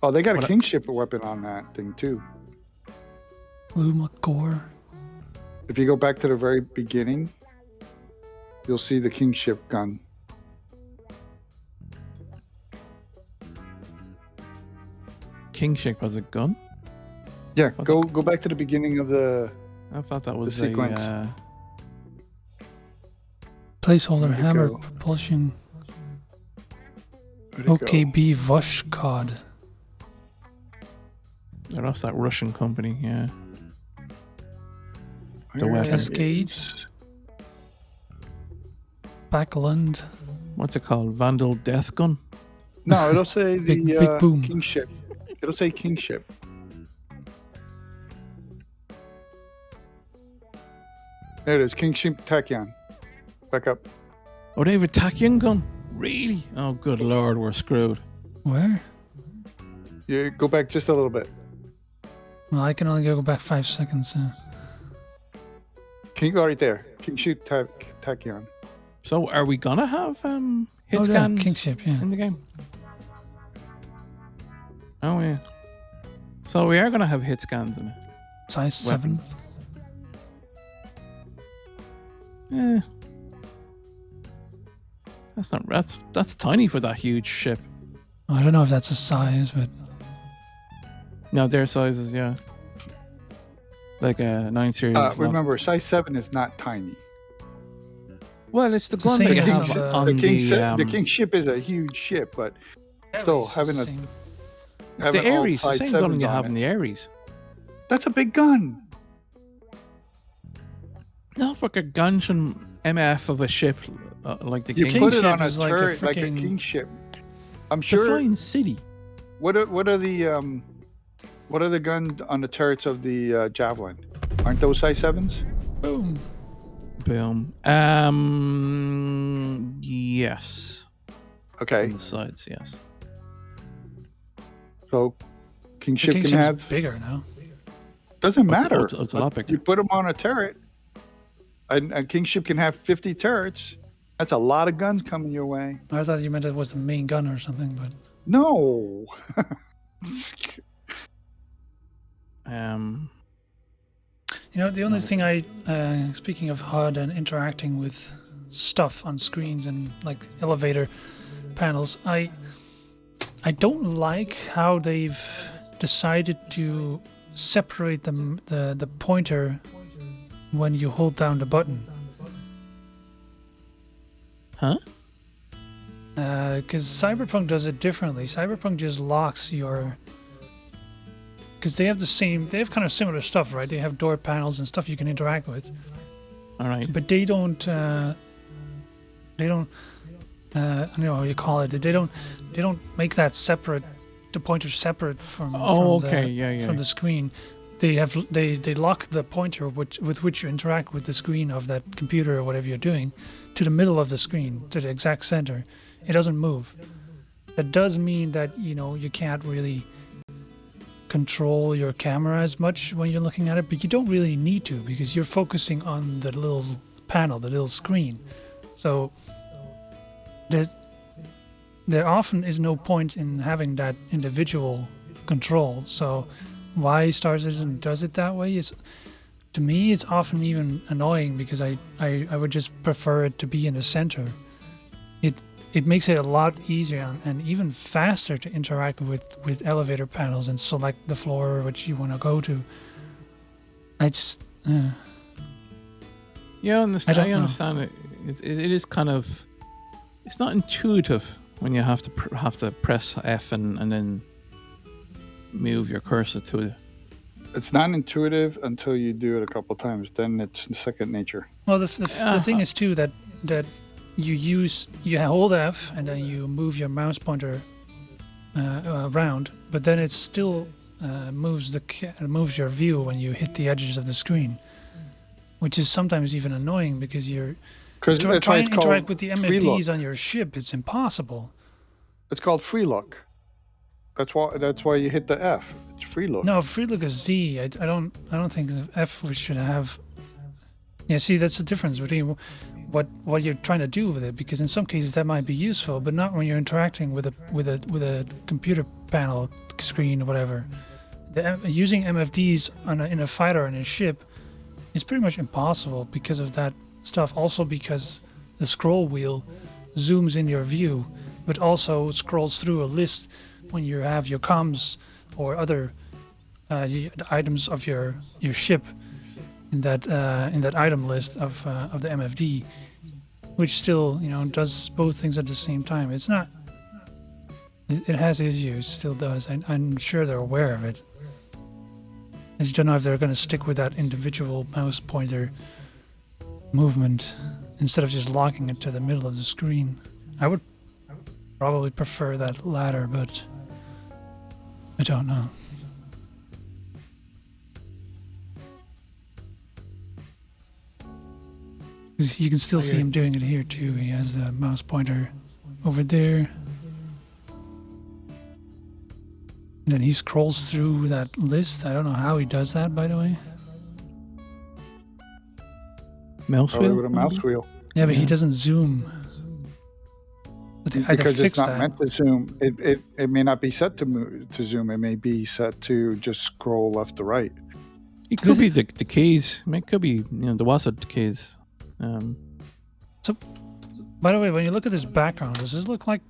Oh, they got a What- Kingship weapon on that thing too. Luma core. If you go back to the very beginning, you'll see the Kingship gun. Kingship was a gun? Yeah, What go back to the beginning of the. I thought that was sequence. Placeholder Where'd it hammer go? propulsion. Where'd it go? OKB Voshkod. That's that Russian company, yeah. the Where weapon. Cascade. is- Backland. What's it called? Vandal Death Gun? No, it'll say the Big boom. Kingship. It'll say Kingship. There it is, Kingship Tachyon. Back up. Oh, they have a Tachyon gun? Really? Oh, good lord, we're screwed. Where? You go back just a little bit. Well, I can only go back 5 seconds. Can you go right there? Kingship Tachyon. So are we gonna have hit Oh, yeah, scans Kingship, yeah. in the game? Oh, yeah. So we are gonna have hit scans in it. Size 7. Weapons. Yeah. That's tiny for that huge ship. I don't know if that's a size, but No, their sizes, yeah. Like a 9 series. is not- Remember, size 7 is not tiny. Well, it's the It's the gun same that you as have the- on The Kingship is a huge ship, but still Ares is having the a same. the having all Ares, the size same gun 7s you on have it. in the Ares. That's a big gun. Not like a Ganshin MF of a ship like the Your king. king Put it ship on a is like a turret, like a freaking- king ship. I'm The sure. flying city. What are the guns on the turrets of the javelin? Aren't those size 7s? Boom. Boom. Yes. Okay, On the sides, yes. so king The ship king can ship's have. bigger now. Doesn't matter. It's a lot bigger. You put them on a turret. A king ship can have 50 turrets. That's a lot of guns coming your way. I thought you meant it was the main gun or something, but No. the only thing I, speaking of HUD and interacting with stuff on screens and like elevator panels, I don't like how they've decided to separate the pointer when you hold down the button. Huh? Because Cyberpunk does it differently. Cyberpunk just locks your. Because they have kind of similar stuff, right? They have door panels and stuff you can interact with, All right. but they don't. I don't know how you call it. They don't make that separate. The pointer separate from. Oh, from okay. The, Yeah. From the screen, they lock the pointer with which you interact with the screen of that computer or whatever you're doing, to the middle of the screen, to the exact center. It doesn't move. That does mean that you can't really control your camera as much when you're looking at it, but you don't really need to, because you're focusing on the little panel, the little screen. So there often is no point in having that individual control. So why Star Citizen does it that way is, to me, it's often even annoying, because I would just prefer it to be in the center. It makes it a lot easier and even faster to interact with elevator panels and select the floor which you want to go to. I just Yeah, I understand. I don't know. Understand it. It is kind of. It's not intuitive when you have to press F and then move your cursor to it. It's not intuitive until you do it a couple times. Then it's second nature. Well, the thing is too that you hold F and then you move your mouse pointer around, but then it still moves your view when you hit the edges of the screen, which is sometimes even annoying, because you're trying to interact with the MFDs on your ship. It's impossible. It's called free look. That's why you hit the F. It's free look. No, free look is Z. I don't think F we should have. Yeah, see, that's the difference between what you're trying to do with it, because in some cases that might be useful, but not when you're interacting with a computer panel screen or whatever. Using MFDs in a fighter and a ship is pretty much impossible because of that stuff. Also because the scroll wheel zooms in your view, but also scrolls through a list when you have your comms or other items of your ship in that item list of the MFD, which still does both things at the same time. It's not. It has issues, still does. I'm sure they're aware of it. I just don't know if they're going to stick with that individual mouse pointer movement instead of just locking it to the middle of the screen. I would probably prefer that latter, but I don't know. You can still see him doing it here too. He has the mouse pointer over there. And then he scrolls through that list. I don't know how he does that, by the way. Mouse Probably wheel? with a mouse wheel. Yeah, but he Yeah. doesn't zoom. But they had to Because fix it's not that. meant to zoom. It may not be set to zoom. It may be set to just scroll left to right. It could be the keys. It could be the WASD keys. By the way, when you look at this background, does this look like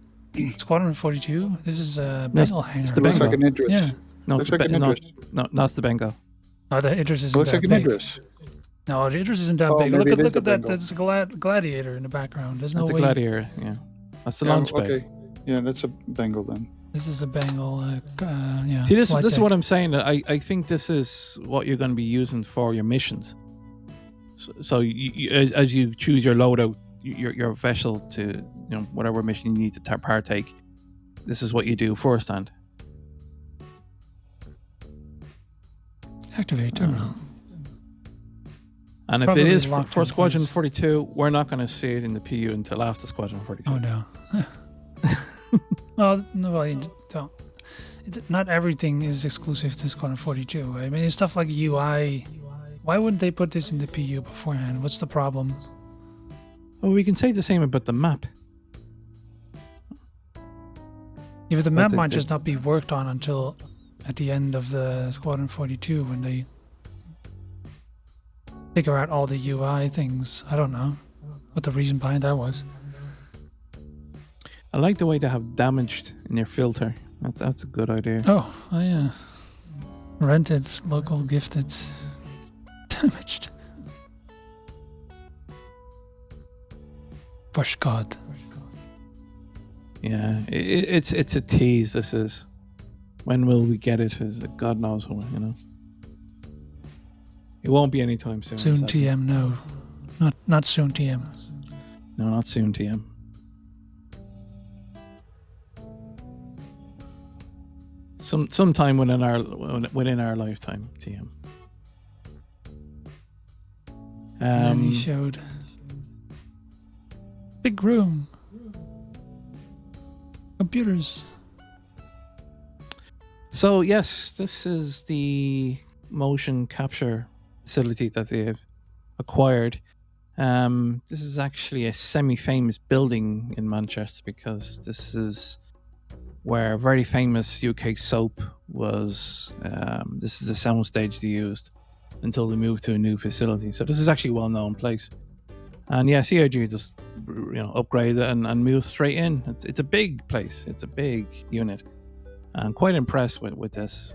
Squadron 42? This is a Bengal hangar. it's the It looks Bengal. like an Idris. Yeah. No, Looks it's like an no, Idris. no, that's the Bengal. Oh, the Idris It isn't looks that like an big. Idris. No, the Idris isn't that Oh, big. maybe Look it is at the that. Bengal. That's a gladiator in the background. There's no That's a way. Gladiator. Yeah, that's the Yeah, launch bay. okay. Yeah, that's a Bengal then. This is a Bengal. Yeah. See, this flight is deck. what I'm saying. I think this is what you're going to be using for your missions. So you, as you choose your loadout, your vessel to whatever mission you need to partake. This is what you do first hand. Activate terminal. And if Probably it is locked for in Squadron place. 42, we're not going to see it in the PU until after Squadron 42. Oh no. Well, you don't. Not everything is exclusive to Squadron 42. I mean, it's stuff like UI. Why wouldn't they put this in the PU beforehand? What's the problem? Well, we can say the same about the map. Yeah, but the map might just not be worked on until at the end of the Squadron 42 when they figure out all the UI things. I don't know what the reason behind that was. I like the way they have damaged in your filter. That's a good idea. Oh yeah. Rented, local, gifted, damaged. Push God. Yeah, it's a tease. This is. When will we get it? God knows when. It won't be anytime soon. Soon sadly. TM, no. Not soon TM. No, not soon TM. Sometime within our lifetime TM. And then he showed big room. Computers. So yes, this is the motion capture facility that they've acquired. This is actually a semi-famous building in Manchester because this is where a very famous UK soap was. This is a soundstage they used until they moved to a new facility. So this is actually a well-known place. And yeah, CIG just upgraded it and moved straight in. It's a big place. It's a big unit. I'm quite impressed with this.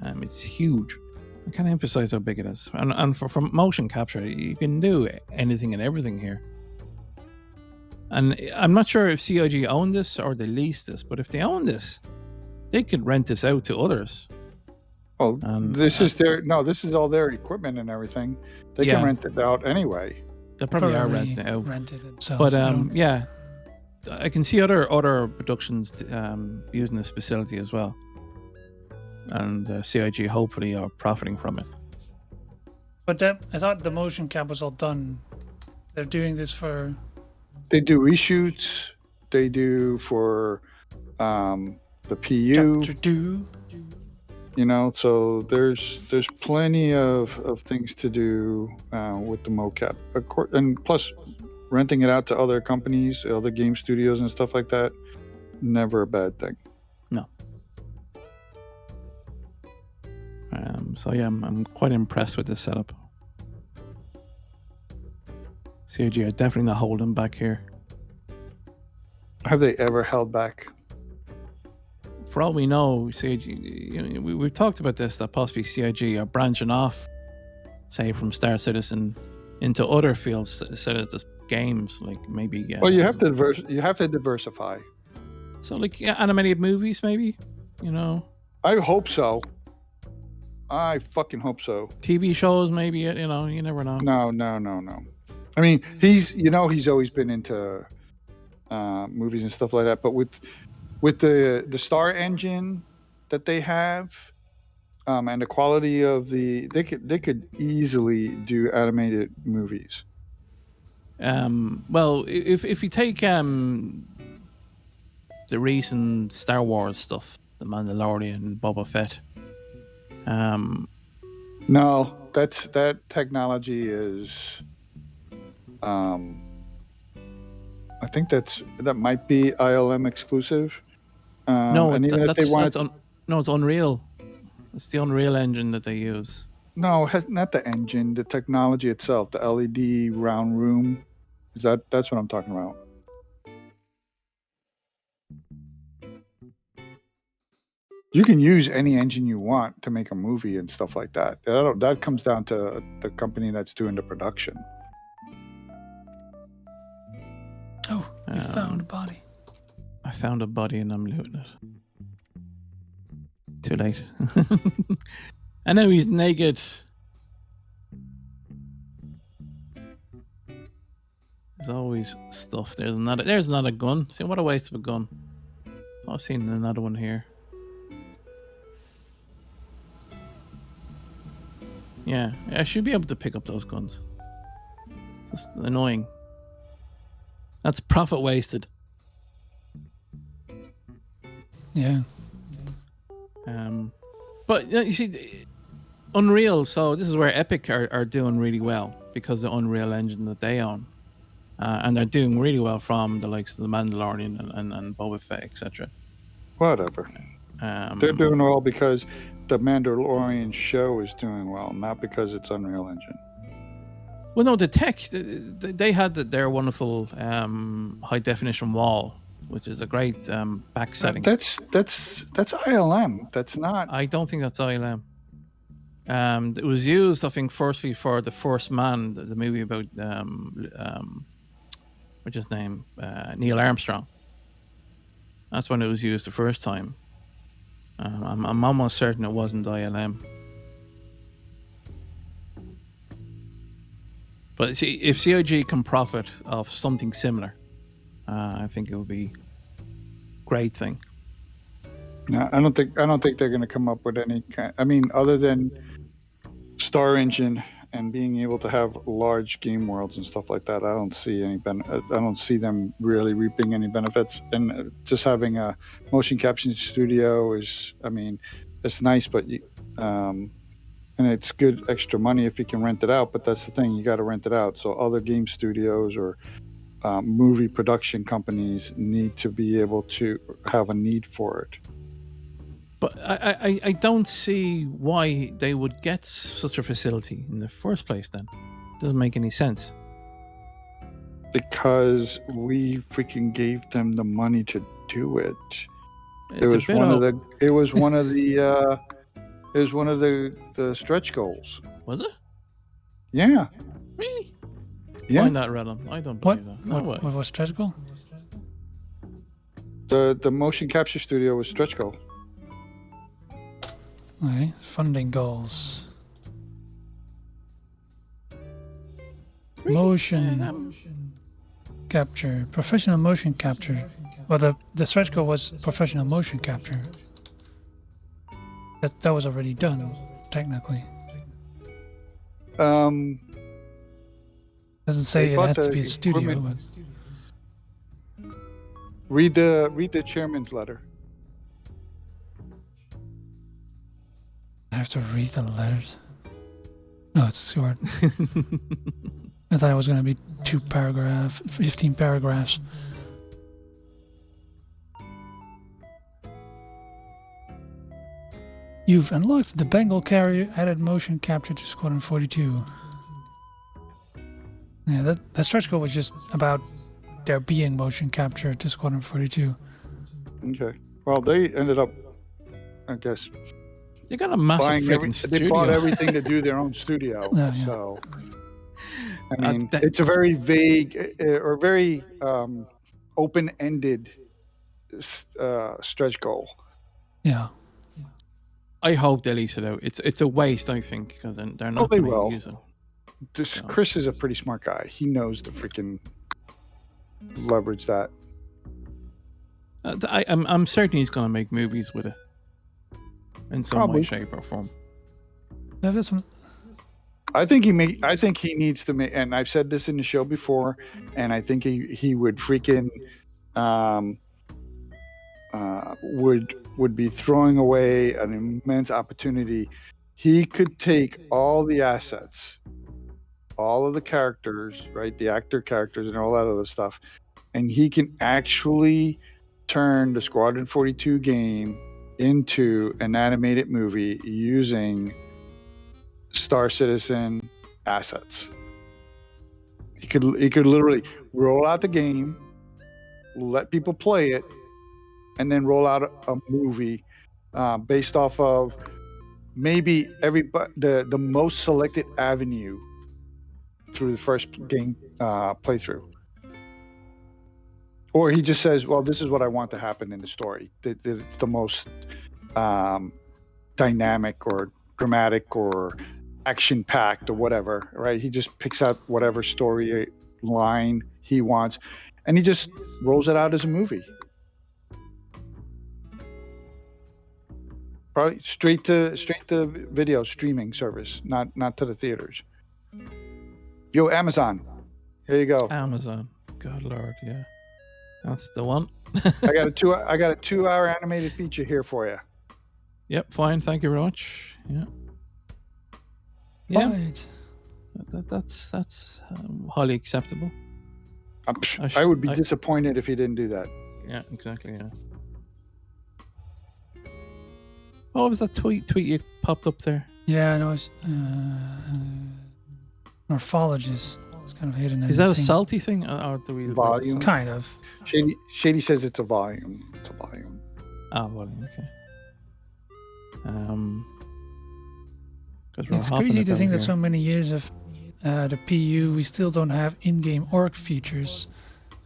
It's huge. I can't emphasize how big it is. And for motion capture, you can do anything and everything here. And I'm not sure if CIG own this or they lease this, but if they own this, they could rent this out to others. Well, this is all their equipment and everything. They can rent it out anyway. They probably are renting it out. Rented themselves. But yeah, I can see other productions using this facility as well. And CIG hopefully are profiting from it. But I thought the motion cap was all done. They're doing this for... They do reshoots. They do for the PU. Chapter 2. So there's plenty of things to do with the mocap. And plus, renting it out to other companies, other game studios and stuff like that, never a bad thing. No. So yeah, I'm quite impressed with this setup. CIG are definitely not holding back here. Have they ever held back? For all we know, CIG, we've talked about this, that possibly CIG are branching off, say from Star Citizen into other fields, instead of just games, like maybe. Well, you have to diversify. So, like animated movies, maybe. I hope so. I fucking hope so. TV shows, maybe. You never know. No. I mean, he's always been into movies and stuff like that. But with the Star Engine that they have, and the quality of they could easily do animated movies. Well, if you take the recent Star Wars stuff, The Mandalorian, Boba Fett. No, that technology is. I think that might be ILM exclusive. No, and even if they wanted, no, it's Unreal. It's the Unreal engine that they use. No, not the engine, the technology itself, the LED round room. That's what I'm talking about. You can use any engine you want to make a movie and stuff like that. That comes down to the company that's doing the production. Oh, you found a body. I found a body and I'm looting it. Too late. I know he's naked. There's always stuff. There's another gun. See, what a waste of a gun. I've seen another one here. Yeah, I should be able to pick up those guns. Just annoying. That's profit wasted. Yeah. But you see, Unreal. So this is where Epic are doing really well because the Unreal Engine that they own, and they're doing really well from the likes of the Mandalorian and Boba Fett, etc. Whatever. They're doing well because the Mandalorian show is doing well, not because it's Unreal Engine. Well, no, the tech they had their wonderful high definition wall, which is a great back setting. That's ILM. That's not. I don't think that's ILM. It was used, I think, firstly for The First Man, the movie about what's his name, Neil Armstrong. That's when it was used the first time. I'm almost certain it wasn't ILM. But see, if CIG can profit off something similar, I think it would be a great thing. No, I don't think they're going to come up with any kind. I mean, other than Star Engine and being able to have large game worlds and stuff like that, I don't see any I don't see them really reaping any benefits. And just having a motion capture studio is, I mean, it's nice, but and it's good extra money if you can rent it out. But that's the thing, you got to rent it out. So other game studios or movie production companies need to be able to have a need for it. But I don't see why they would get such a facility in the first place then. It doesn't make any sense. Because we freaking gave them the money to do it. It was one of the stretch goals. Was it? Yeah. Really? Yeah. Find that, Redlam. I don't believe that. No way. What was stretch goal? The motion capture studio was stretch goal. Okay, funding goals. Really? Motion capture, professional motion capture. Well, the stretch goal was professional motion capture. That was already done, technically. Doesn't say it has to be a studio. But... Read the chairman's letter. I have to read the letters. No, it's short. I thought it was going to be 15 paragraphs. You've unlocked the Bengal carrier, added motion capture to Squadron 42. Yeah, that stretch goal was just about there being motion capture to Squadron 42. Okay. Well, they ended up, I guess, you got a massive freaking studio. They bought everything to do their own studio. Yeah. So, I mean, it's a very vague or very open-ended stretch goal. Yeah. I hope they lease it out. It's a waste, I think, because they're not going to use it. Chris is a pretty smart guy. He knows to freaking leverage that. I'm certain he's going to make movies with it in some way, shape, or form. Yeah, this one. I think he needs to make, and I've said this in the show before, and I think he would freaking would be throwing away an immense opportunity. He could take all the assets, all of the characters, right, the actor characters and all that other stuff, and he can actually turn the Squadron 42 game into an animated movie using Star Citizen assets. He could literally roll out the game, let people play it, and then roll out a movie based off of maybe the most selected avenue through the first game playthrough. Or he just says, well, this is what I want to happen in the story. It's the most dynamic or dramatic or action-packed or whatever, right? He just picks out whatever story line he wants, and he just rolls it out as a movie. Probably straight to video streaming service, not to the theaters. Yo, Amazon, here you go. Amazon. God Lord, yeah, that's the one. I got a 2-hour animated feature here for you. Yep, fine. Thank you very much. Yeah. Yeah. Right. That's highly acceptable. I would be disappointed if he didn't do that. Yeah, exactly. Yeah. What was that tweet you popped up there? Yeah, I know. It's morphologist. It's kind of hidden. Is that a salty thing, or do we Volume? Kind of. Shady says it's a volume. It's a volume. Ah, volume. Okay. It's crazy to think that so many years of the PU, we still don't have in-game org features.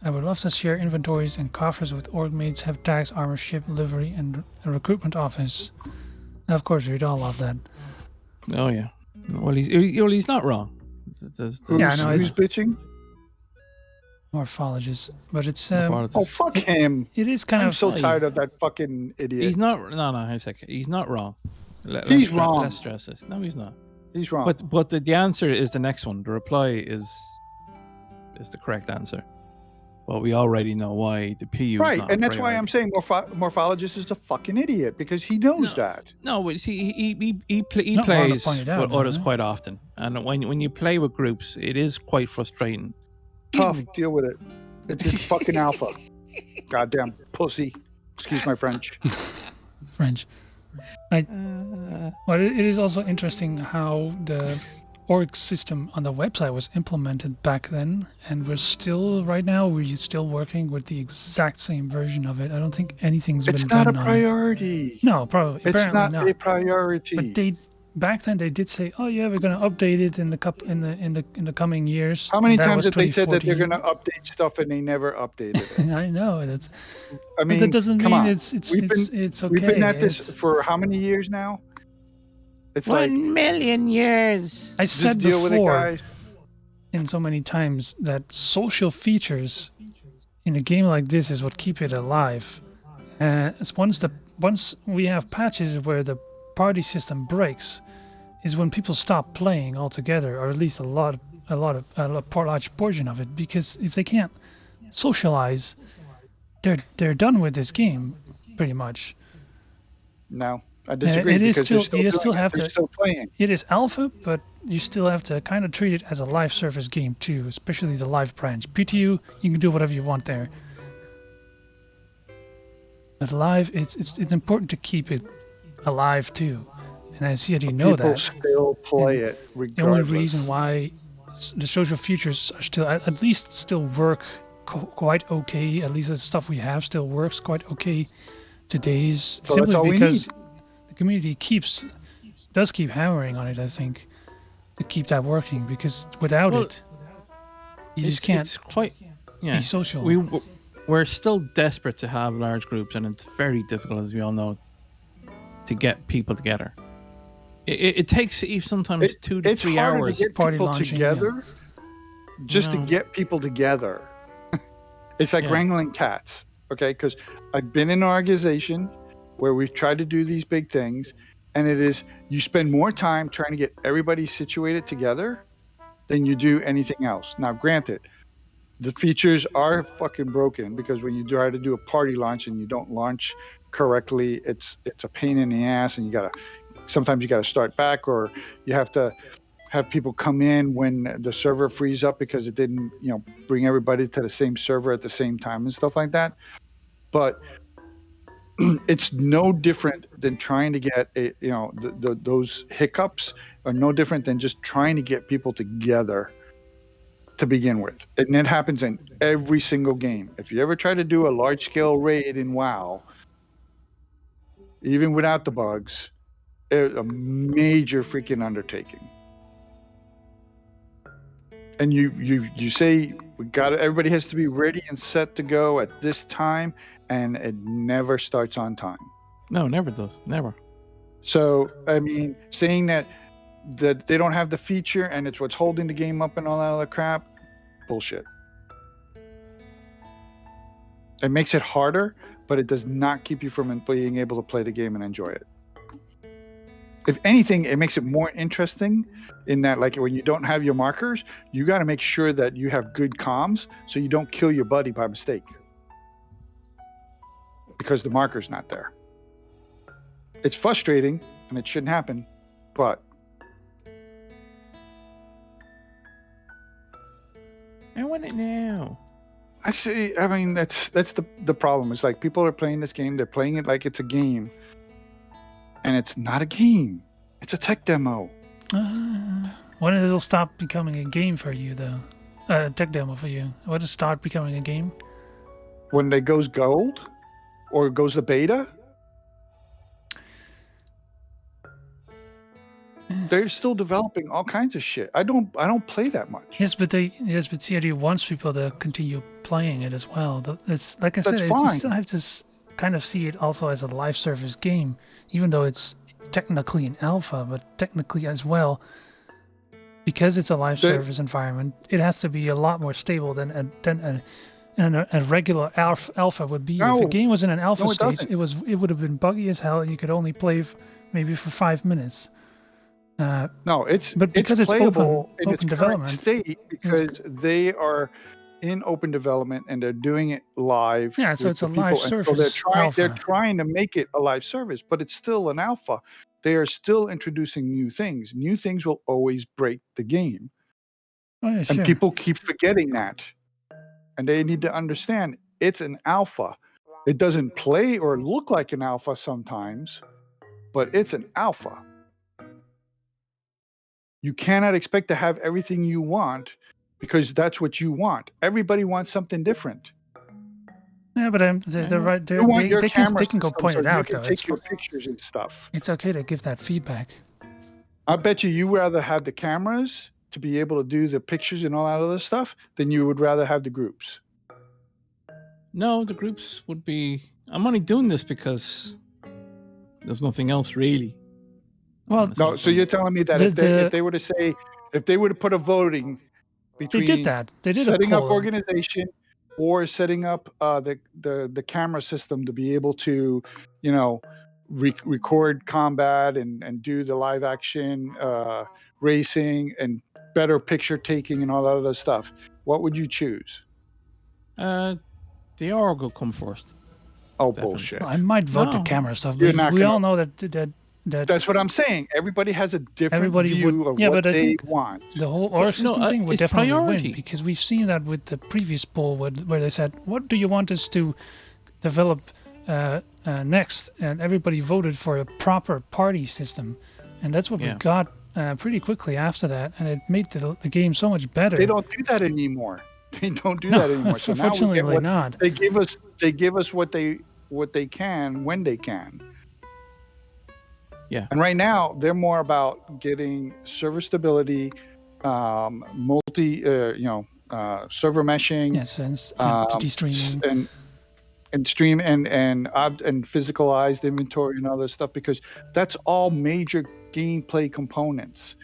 I would love to share inventories and coffers with org mates, have tags, armor, ship, livery, and a recruitment office. Now, of course, we'd all love that. Oh yeah. Well, he's not wrong. Yeah, I know, Who's bitching? Morphologist, but it's Oh, fuck him! it is kind I'm of so tired of that fucking idiot. He's not. No. A second. He's not wrong. He's wrong. Let's stress this. No, he's not. He's wrong. But the answer is the next one. The reply is the correct answer. But we already know why the PU right, is not and that's why I'm saying morphologist is a fucking idiot, because he knows that. No, but see, he Not hard to plays point it out, with others right? quite often, and when you play with groups, it is quite frustrating. Tough, deal with it. It's just fucking alpha. Goddamn pussy. Excuse my French. French. But it is also interesting how the org system on the website was implemented back then, and we're still working with the exact same version of it. I don't think anything's been It's done not a on priority. it. No, probably. It's Apparently not a priority. But back then they did say, "Oh yeah, we're going to update it in the coming years." How many That times was have they said that they're 2014. going to update stuff and they never updated it? I know that's. I mean, but that doesn't come mean on. it's okay. We've been at this It's- for how many years now? It's 1,000,000 years. I just said deal with it, before guys. in so many times that social features in a game like this is what keep it alive. It's once we have patches where the party system breaks, is when people stop playing altogether, or at least a large portion of it. Because if they can't socialize, they're done with this game, pretty much. No, I disagree. It is because still they're you doing still it. have They're to. still playing. It is alpha, but you still have to kind of treat it as a live service game too, especially the live branch. PTU, you can do whatever you want there. But live, it's important to keep it alive too. And I see that you know People that. still play it The regardless. only reason why the social features are still at least still work quite okay. At least the stuff we have still works quite okay today is So that's simply all we because need. the community does keep hammering on it. I think to keep that working, because without it, you just can't It's quite. Yeah. be social. We're still desperate to have large groups, and it's very difficult, as we all know, to get people together. It takes sometimes 2 to It's 3 harder hours. to get Party people launching, together, just to No. get people together. It's like Yeah. wrangling cats, okay? Because I've been in an organization where we've tried to do these big things, and it is you spend more time trying to get everybody situated together than you do anything else. Now, granted, the features are fucking broken, because when you try to do a party launch and you don't launch correctly, it's a pain in the ass, and sometimes you gotta start back, or you have to have people come in when the server frees up because it didn't, bring everybody to the same server at the same time and stuff like that. But it's no different than trying to get those hiccups are no different than just trying to get people together to begin with. And it happens in every single game. If you ever try to do a large scale raid in WoW, even without the bugs, it's a major freaking undertaking. And you say everybody has to be ready and set to go at this time, and it never starts on time. No, never does. Never. So I mean, saying that they don't have the feature and it's what's holding the game up and all that other crap, bullshit. It makes it harder, but it does not keep you from being able to play the game and enjoy it. If anything, it makes it more interesting in that, like, when you don't have your markers, you got to make sure that you have good comms so you don't kill your buddy by mistake because the marker's not there. It's frustrating and it shouldn't happen, but I want it now. I see. I mean, that's the problem. It's like people are playing this game. They're playing it like it's a game, and it's not a game. It's a tech demo. When it'll stop becoming a game for you, though? A tech demo for you. When it start becoming a game? When it goes gold, or goes to beta, they're still developing all kinds of shit. I don't play that much. Yes, but CRG wants people to continue playing it as well. It's like I said, That's you fine. still have to kind of see it also as a live service game, even though it's technically an alpha, but technically as well, because it's a live service environment, it has to be a lot more stable than a regular alpha would be. No. If a game was in an alpha No, it stage, doesn't. it would have been buggy as hell, and you could only play maybe for 5 minutes. No, it's but because it's playable in open its development, current state because they are in open development and they're doing it live. Yeah, so with it's the a people. live And so service they're alpha. trying to make it a live service, but it's still an alpha. They are still introducing new things. New things will always break the game. Oh, yeah, sure. And people keep forgetting that. And they need to understand it's an alpha. It doesn't play or look like an alpha sometimes, but it's an alpha. You cannot expect to have everything you want because that's what you want. Everybody wants something different. Yeah, but they're right. You want your They camera can go system point so it out, you though. can take your pictures and stuff. It's okay to give that feedback. I bet you rather have the cameras to be able to do the pictures and all that other stuff than you would rather have the groups. No, the groups would be. I'm only doing this because there's nothing else really. Well, No, so you're telling me that if they were to say, if they were to put a voting between they did that. They did setting a up poll. organization or setting up the camera system to be able to, record combat and do the live action racing and better picture taking and all that other stuff, what would you choose? The org will come first. Oh, Definitely. bullshit. I might vote the camera stuff, but we all know that that's what I'm saying. Everybody has a different view of what they want. The whole org system thing would definitely priority. win, because we've seen that with the previous poll where they said, what do you want us to develop next? And everybody voted for a proper party system. And that's what we got pretty quickly after that. And it made the game so much better. They don't do that anymore. They don't do that anymore. So unfortunately not. They give us what they can when they can. Yeah. And right now they're more about getting server stability, multi, server meshing, yes, and entity streaming, and stream and physicalized inventory and all this stuff, because that's all major gameplay components,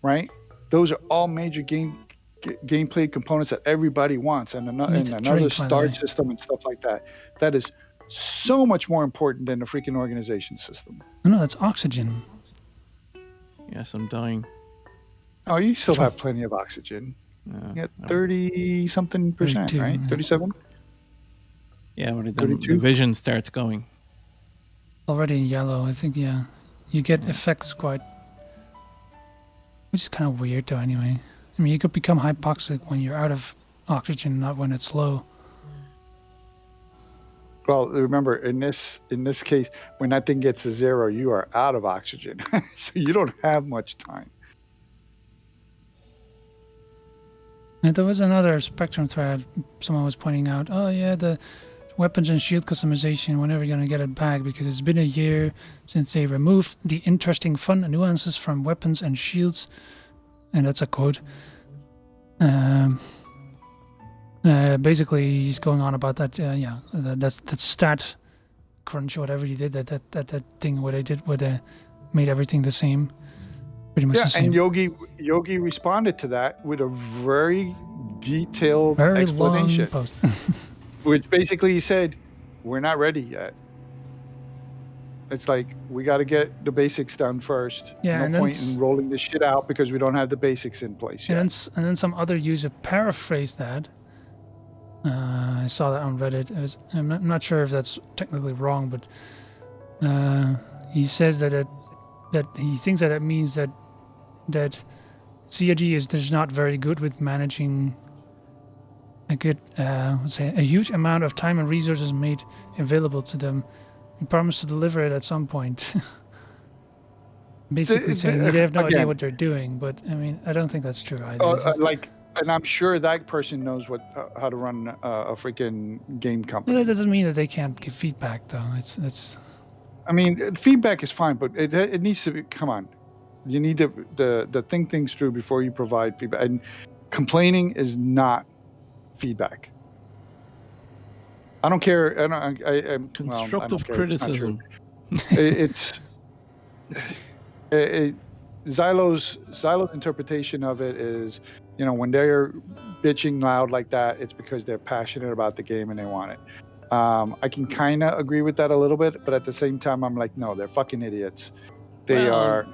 right? Those are all major gameplay components that everybody wants, and another start system and stuff like that. That is so much more important than the freaking organization system. No, that's oxygen. Yes, I'm dying. Oh, you still have plenty of oxygen. You got 30-something percent, 32, right? 37? Yeah, when the vision starts going. Already in yellow, I think, yeah. You get effects quite... Which is kind of weird, though, anyway. I mean, you could become hypoxic when you're out of oxygen, not when it's low. Well, remember, in this case, when that thing gets to 0, you are out of oxygen. So you don't have much time. And there was another Spectrum thread someone was pointing out, oh yeah, the weapons and shield customization, whenever you're going to get it back, because it's been a year since they removed the interesting fun nuances from weapons and shields. And that's a quote. Basically, he's going on about that. That stat crunch, whatever he did, that thing where they made everything the same, pretty much the same. And Yogi responded to that with a very, detailed Very explanation, long post. which basically he said, we're not ready yet. It's like, we got to get the basics done first. Yeah, no and then point in rolling this shit out because we don't have the basics in place yet. And then some other user paraphrased that. I saw that on Reddit. I'm not sure if that's technically wrong, but he says that he thinks that it means that CIG is just not very good with managing a huge amount of time and resources made available to them. We promise to deliver it at some point. Basically saying they have no idea what they're doing, but I mean, I don't think that's true either. And I'm sure that person knows how to run a freaking game company. That doesn't mean that they can't give feedback, though. I mean, feedback is fine, but it needs to be. Come on, you need to think things through before you provide feedback. And complaining is not feedback. I don't care. Constructive criticism. It's Xylo's interpretation of it is, when they're bitching loud like that, it's because they're passionate about the game and they want it. I can kind of agree with that a little bit, but at the same time, I'm like, no, they're fucking idiots. They are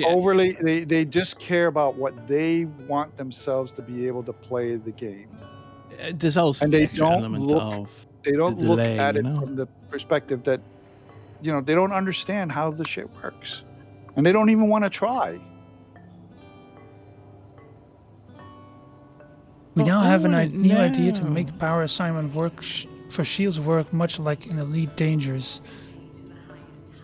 overly. They just care about what they want themselves to be able to play the game. There's also and they don't look at it from the perspective that they don't understand how the shit works, and they don't even want to try. We now have a new idea to make power assignment work for shields work much like in Elite Dangerous.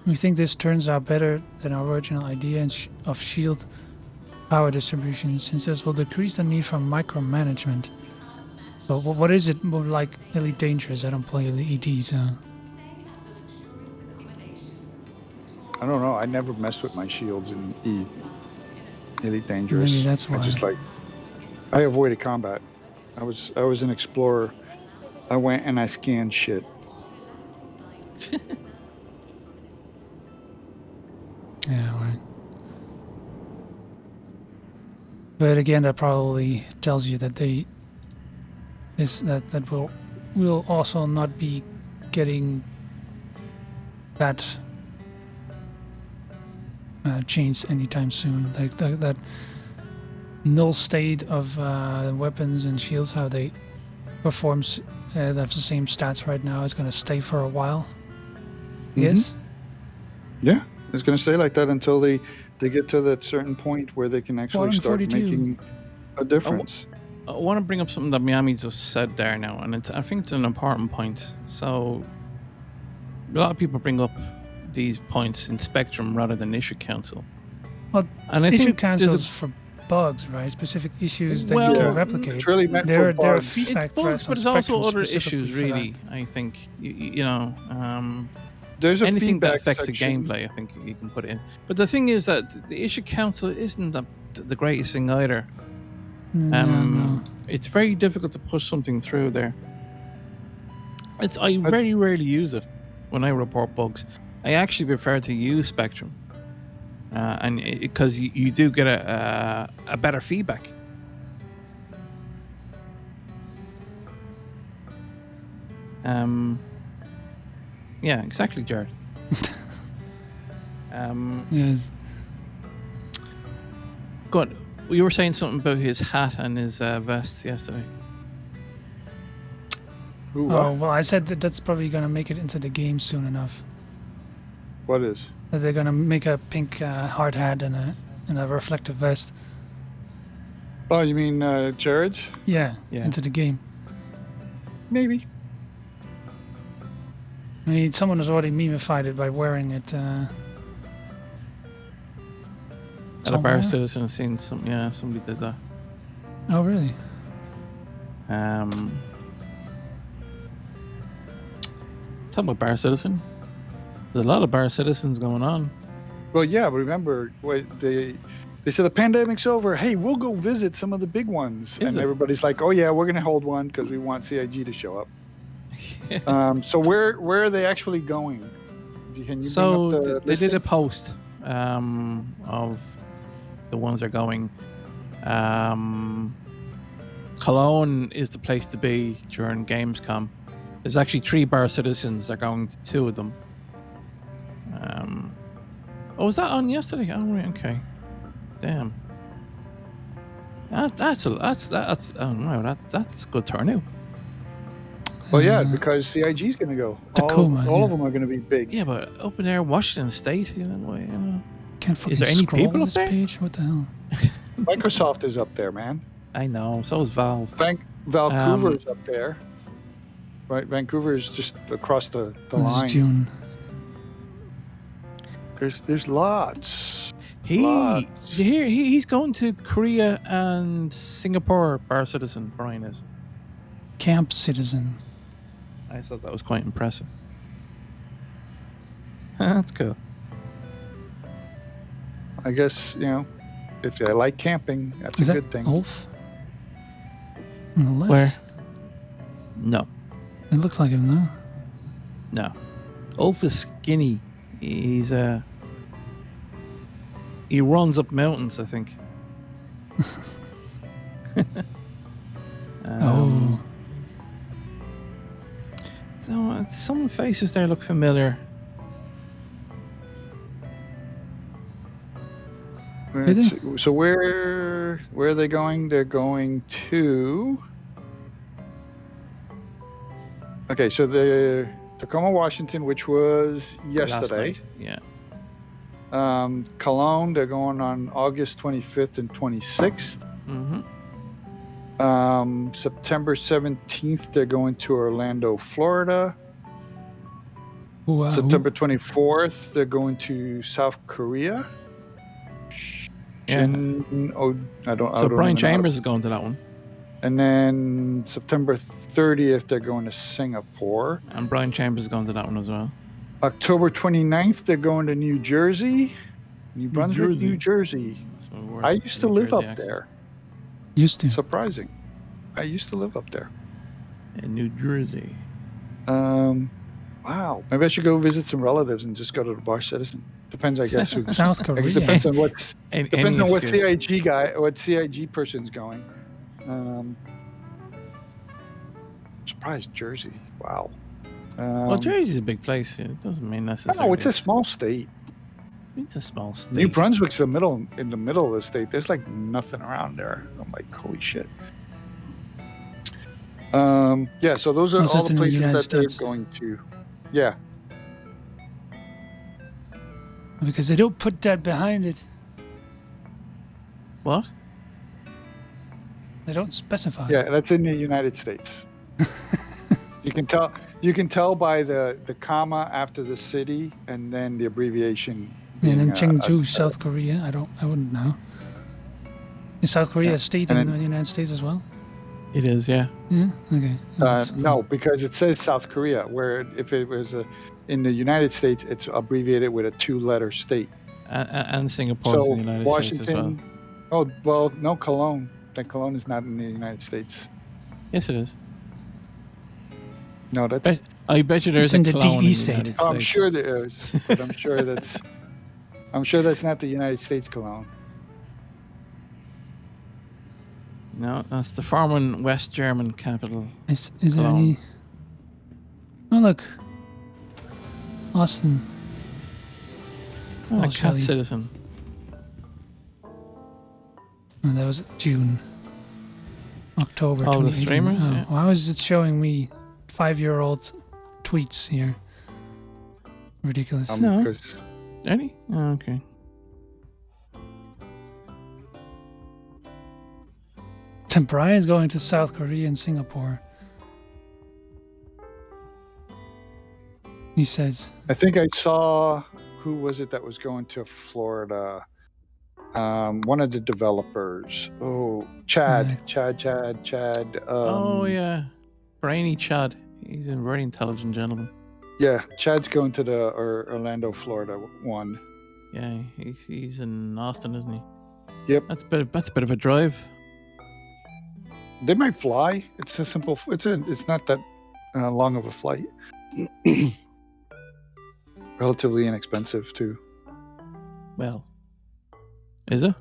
We think this turns out better than our original idea of shield power distribution, since this will decrease the need for micromanagement. So what is it more like Elite Dangerous? I don't play Elite ED, so... I don't know. I never messed with my shields in Elite Dangerous. Maybe that's why. I avoided combat. I was an explorer. I went and I scanned shit. Yeah, right. But again, that probably tells you that that will also not be getting that changed anytime soon. Like that null state of weapons and shields, how they perform, have the same stats right now, is going to stay for a while. Mm-hmm. Yes. Yeah, it's going to stay like that until they get to that certain point where they can actually start making a difference. I want to bring up something that Miami just said there now, and I think it's an important point. So, a lot of people bring up these points in Spectrum rather than Issue Council. Well, and Issue Council is for bugs, right? Specific issues that you can replicate. It's really meant there for are feedback threats, but it's also other issues, really. I think there's anything that feedback affects section. the gameplay. I think you can put it in. But the thing is that the Issue Council isn't the greatest thing either. No. It's very difficult to push something through there. I very rarely use it when I report bugs. I actually prefer to use Spectrum, and because you do get a better feedback. Yeah, exactly, Jared. Yes. Good. You were saying something about his hat and his vest yesterday. Ooh, well, I said that's probably going to make it into the game soon enough. What is? That they're going to make a pink hard hat and a reflective vest. Oh, you mean Jared's? Yeah, into the game. Maybe. I mean, someone has already memified it by wearing it. At a Bar Citizen, I've seen somebody did that. Oh, really? Talking about Bar Citizen, there's a lot of Bar Citizens going on. Well, yeah, but remember, they said the pandemic's over. Hey, we'll go visit some of the big ones. Everybody's like, oh, yeah, we're going to hold one because we want CIG to show up. So where are they actually going? Can you bring up the they did a post of the ones they're going. Cologne is the place to be during Gamescom. There's actually 3 bar citizens. They're going to 2 of them. Was that on yesterday? Oh, right, okay. Damn. That's oh no, that's a good turnout. Well, yeah, because CIG is going to go. Tacoma, all yeah. of them are going to be big. Yeah, but up in there, Washington State, Can't fucking there any scroll people up this there? page. What the hell? Microsoft is up there, man. I know. So is Valve. Vancouver is up there. Right, Vancouver is just across the This line. is June. There's lots. He's going to Korea and Singapore bar citizen. Brian is. Camp Citizen. I thought that was quite impressive. That's cool. I guess, if they like camping, that's Is a that good thing. Ulf? On the left? Where? No. It looks like him, no? No. Ulf is skinny. He's he runs up mountains, I think. Oh. No, some faces there look familiar. So where are they going? They're going to. Okay, so the Tacoma, Washington, which was yesterday. Last night, yeah. Cologne, they're going on August 25th and 26th. Mm-hmm. September 17th, they're going to Orlando, Florida. Wow. September 24th, they're going to South Korea. Yeah. So Brian Chambers is going to that one. And then September 30th, they're going to Singapore. And Brian Chambers is going to that one as well. October 29th, they're going to New Jersey. New Brunswick, New Jersey. I used to live up there. Used to. Surprising. I used to live up there. In New Jersey. Wow. Maybe I should go visit some relatives and just go to the bar citizen. Depends, I guess. South Korea. Depends on what excuse. what CIG person's going. I'm surprised Jersey. Wow. Well, Jersey's a big place. It doesn't mean necessarily. No, it's a small state. It's a small state. New Brunswick's in the middle of the state. There's like nothing around there. I'm like, holy shit. Yeah, so those are all the places that they're going to. Yeah. Because they don't put that behind it. What? They don't specify. Yeah, that's in the United States. You can tell by the comma after the city and then the abbreviation. And then Chengdu, South Korea. I wouldn't know. Is South Korea a state in the United States as well? It is, yeah. Yeah. Okay. No, because it says South Korea. Where if it was in the United States, it's abbreviated with a 2-letter state. And Singapore in the United Washington, States as well. Oh well, no, Cologne. Then Cologne is not in the United States. Yes, it is. No, that's. I bet you there's in a the Cologne DE in state. the United States. I'm sure there is, but I'm sure that's not the United States Cologne. No, that's the former West German capital. Is there any? Oh look, Austin. A cat citizen. Oh, that was June. October. All the 2018. streamers. Oh, Yeah. why is it showing me 5-year-old tweets here? Ridiculous. No. 'Cause Any? Oh, okay. Tim Brian's going to South Korea and Singapore. He says. I think I saw who was it that was going to Florida? One of the developers. Oh, Chad. Oh yeah, brainy Chad. He's a very intelligent gentleman. Yeah, Chad's going to the Orlando, Florida one. Yeah, he's in Austin, isn't he? Yep. That's a bit of a drive. They might fly. It's a simple. It's not that long of a flight. Relatively inexpensive too. Well, is it?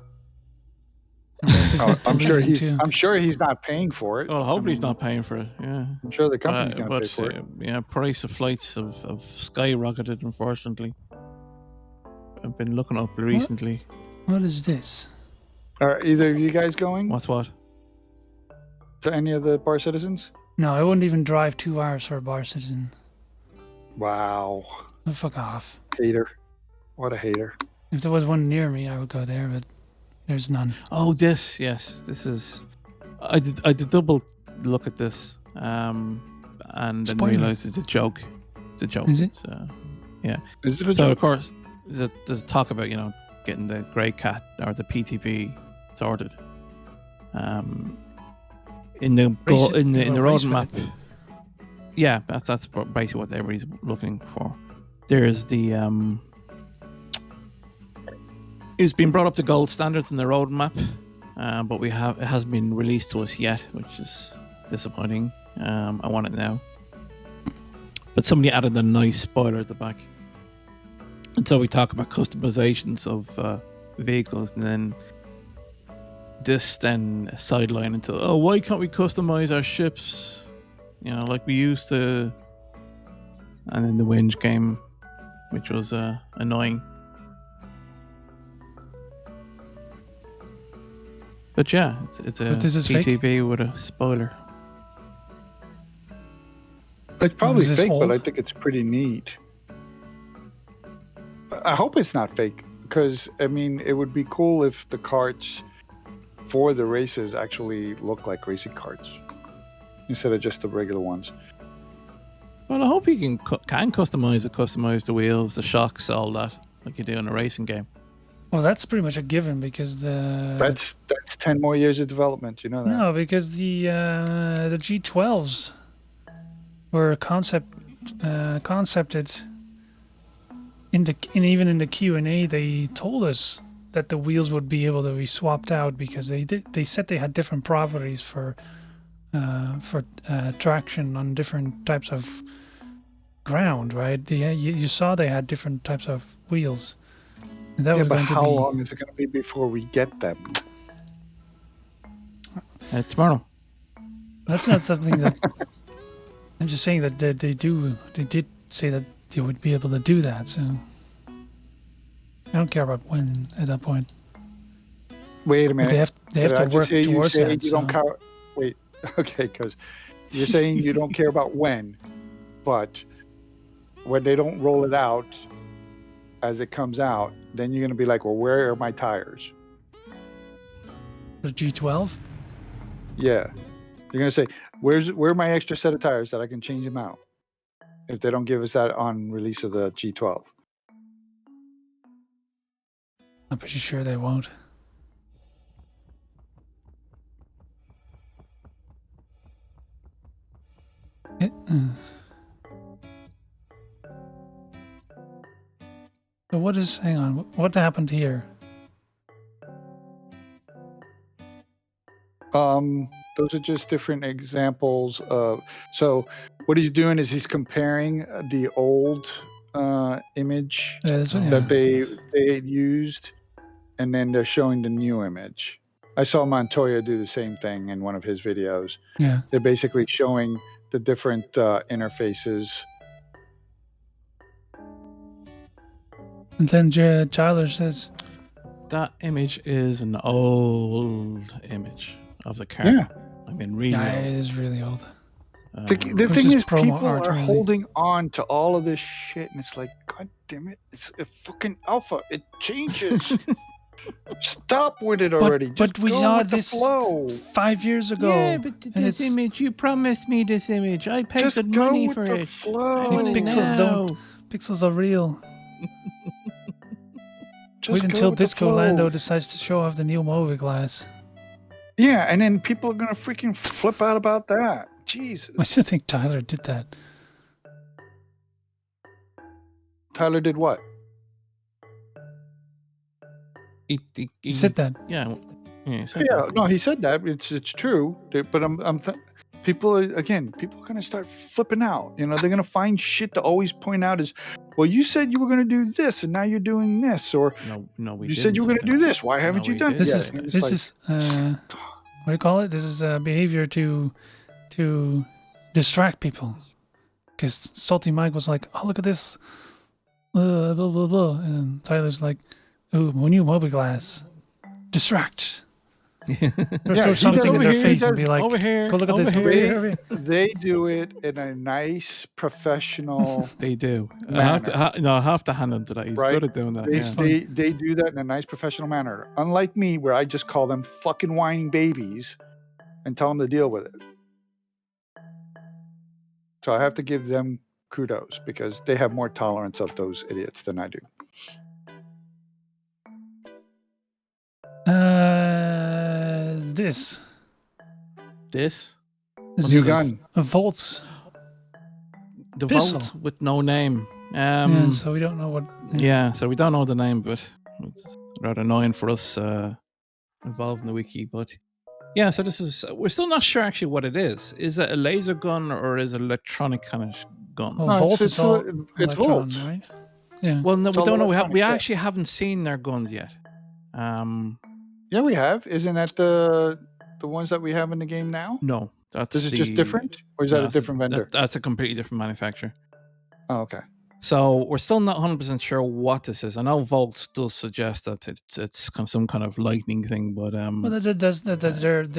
So it's deleting too. I'm sure he's not paying for it. Well, hopefully he's I mean, not paying for it. Yeah. I'm sure the company's going to pay for it. Yeah, price of flights have skyrocketed. Unfortunately, I've been looking up recently. What is this? Are either of you guys going What's what? to any of the bar citizens? No, I wouldn't even drive 2 hours for a bar citizen. Wow, Oh, fuck off. hater! What a hater! If there was one near me, I would go there, but there's none. Oh, this is. I did double look at this, and then Spoiler. realized it's a joke. It's a joke. Is it? Yeah. Is it a So joke? of course, there's talk about getting the grey cat or the PTP sorted. In the roadmap. Yeah, that's basically what everybody's looking for. There's the it's been brought up to gold standards in the roadmap, but it hasn't been released to us yet, which is disappointing. I want it now, but somebody added a nice spoiler at the back. And so we talk about customizations of vehicles, and then this then sideline into why can't we customize our ships, like we used to, and then the whinge game, which was annoying. But yeah, it's a PTB with a spoiler. It's probably Is this fake, but old? I think it's pretty neat. I hope it's not fake, because I mean, it would be cool if the carts for the races actually look like racing carts instead of just the regular ones. Well, I hope you can customize the wheels, the shocks, all that, like you do in a racing game. Well, that's pretty much a given because That's 10 more years of development, you know that. No, because the G12s were concepted even in the Q&A. They told us that the wheels would be able to be swapped out because they said they had different properties for traction on different types of ground, right? You saw they had different types of wheels. And that was but going to how be long is it going to be before we get them? Tomorrow. That's not something that I'm just saying that they did say that they would be able to do that, so I don't care about when at that point. Wait a But minute. they have to work towards you say that. you don't care. Wait, okay, because you're saying you don't care about when, but when they don't roll it out as it comes out, then you're going to be like, well, where are my tires? The G12? Yeah. You're going to say, where are my extra set of tires that I can change them out if they don't give us that on release of the G12? I'm pretty sure they won't. So hang on, what happened here? Those are just different examples of. So what he's doing is he's comparing the old image that they had used, and then they're showing the new image. I saw Montoya do the same thing in one of his videos. Yeah. They're basically showing the different interfaces. And then Tyler says that image is an old image of the car. Yeah. I mean, really yeah, old. it is really old. The thing just is, promo people art, are really. holding on to all of this shit, and it's like, God damn it, it's a fucking alpha. It changes. Stop with it already. But Just we go saw with this the flow. 5 years ago. Yeah, but and this image, you promised me this image. I paid Just good go money with for the it. flow. I want it Pixels now. Pixels are real. Just Wait go until with the Disco flow. Lando decides to show off the new Movi glass. Yeah, and then people are gonna freaking flip out about that. Jesus. I still think Tyler did that. Tyler did what? He He said that. Yeah. He said Yeah, that. no, he said that. It's true, but people are going to start flipping out. They're going to find shit to always point out as, well, you said you were going to do this and now you're doing this, or No, we you didn't said you were say going to do that. this. Why haven't No, you we done didn't This Yeah, is it's this like, is what do you call it? This is behavior to distract people. Because Salty Mike was like, "Oh, look at this, blah blah blah," and then Tyler's like, "Ooh, my new mobiGlas, distract." Or Yeah, throw he something does- in their he face and does- be like, over here, "Go look at over this, over here. here, over here." they do it in a nice, professional They do. manner. I have to hand him to that. He's Right? good at doing that. They, Yeah. they they do that in a nice, professional manner. Unlike me, where I just call them fucking whining babies and tell them to deal with it. So I have to give them kudos because they have more tolerance of those idiots than I do. This This is New gun. a Volt. the Pistol. vault with no name. Yeah, so we don't know what. Yeah, so we don't know the name, but it's rather annoying for us involved in the wiki. But yeah, so this is, we're still not sure actually what it is. Is it a laser gun or is it electronic kind of gun? Well, No, Volt it's is all it's electron, Volt. right? Yeah. Well, no, It's we all don't know. electronic, We yeah. actually haven't seen their guns yet. Yeah, we have. Isn't that the ones that we have in the game now? No, that's This is just different, or is no, that a that's different vendor? That's a completely different manufacturer. Oh, okay. So we're still not 100% sure what this is. I know Volt does suggest that it's kind of some kind of lightning thing, but Well,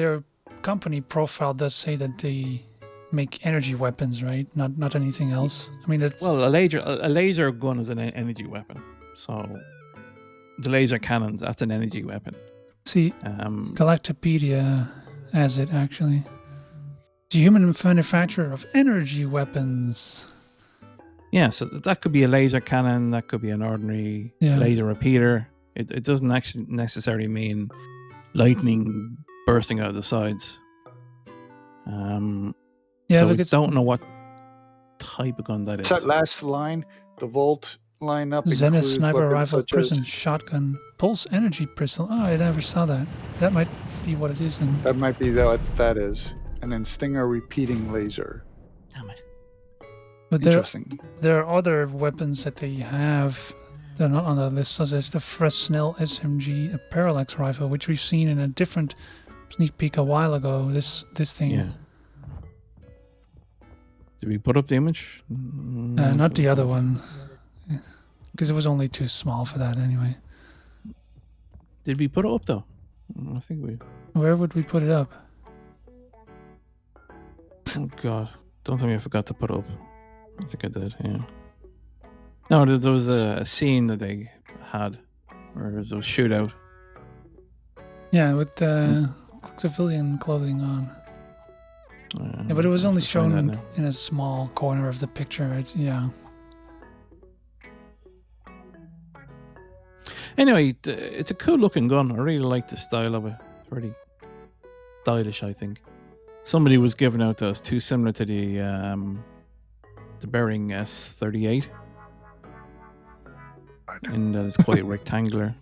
their company profile does say that they make energy weapons, right? Not anything else. I mean, that's well, a laser gun is an energy weapon. So the laser cannons, that's an energy weapon. see, Um, Galactopedia has it actually. It's a human manufacturer of energy weapons. yeah, so that could be a laser cannon. That could be an ordinary Yeah. laser repeater. It doesn't actually necessarily mean lightning bursting out of the sides. Yeah, so look, we it's don't know what type of gun that is. It's that last line. The Volt lineup Zenith includes sniper weapons rifle, such prison as, shotgun, pulse energy pistol. Oh, I never saw that. That might be what it is then. that might be what that is, and then Stinger repeating laser. Damn it. But Interesting. there are other weapons that they have. They're not on the list, such as the Fresnel SMG, a parallax rifle, which we've seen in a different sneak peek a while ago. This thing, Yeah. Did we put up the image? not the other one, because it was only too small for that anyway. Did we put it up though? I think we. Where would we put it up? Oh god! Don't tell me I forgot to put it up. I think I did. Yeah. No, there was a scene that they had, where there was a shootout. Yeah, with civilian clothing on. Yeah, but it was I'll only have to find that shown now. in a small corner of the picture. It's, yeah. Anyway, it's a cool looking gun. I really like the style of it. It's pretty stylish, I think. Somebody was giving out to us too similar to the Bering S38, and that it's quite rectangular.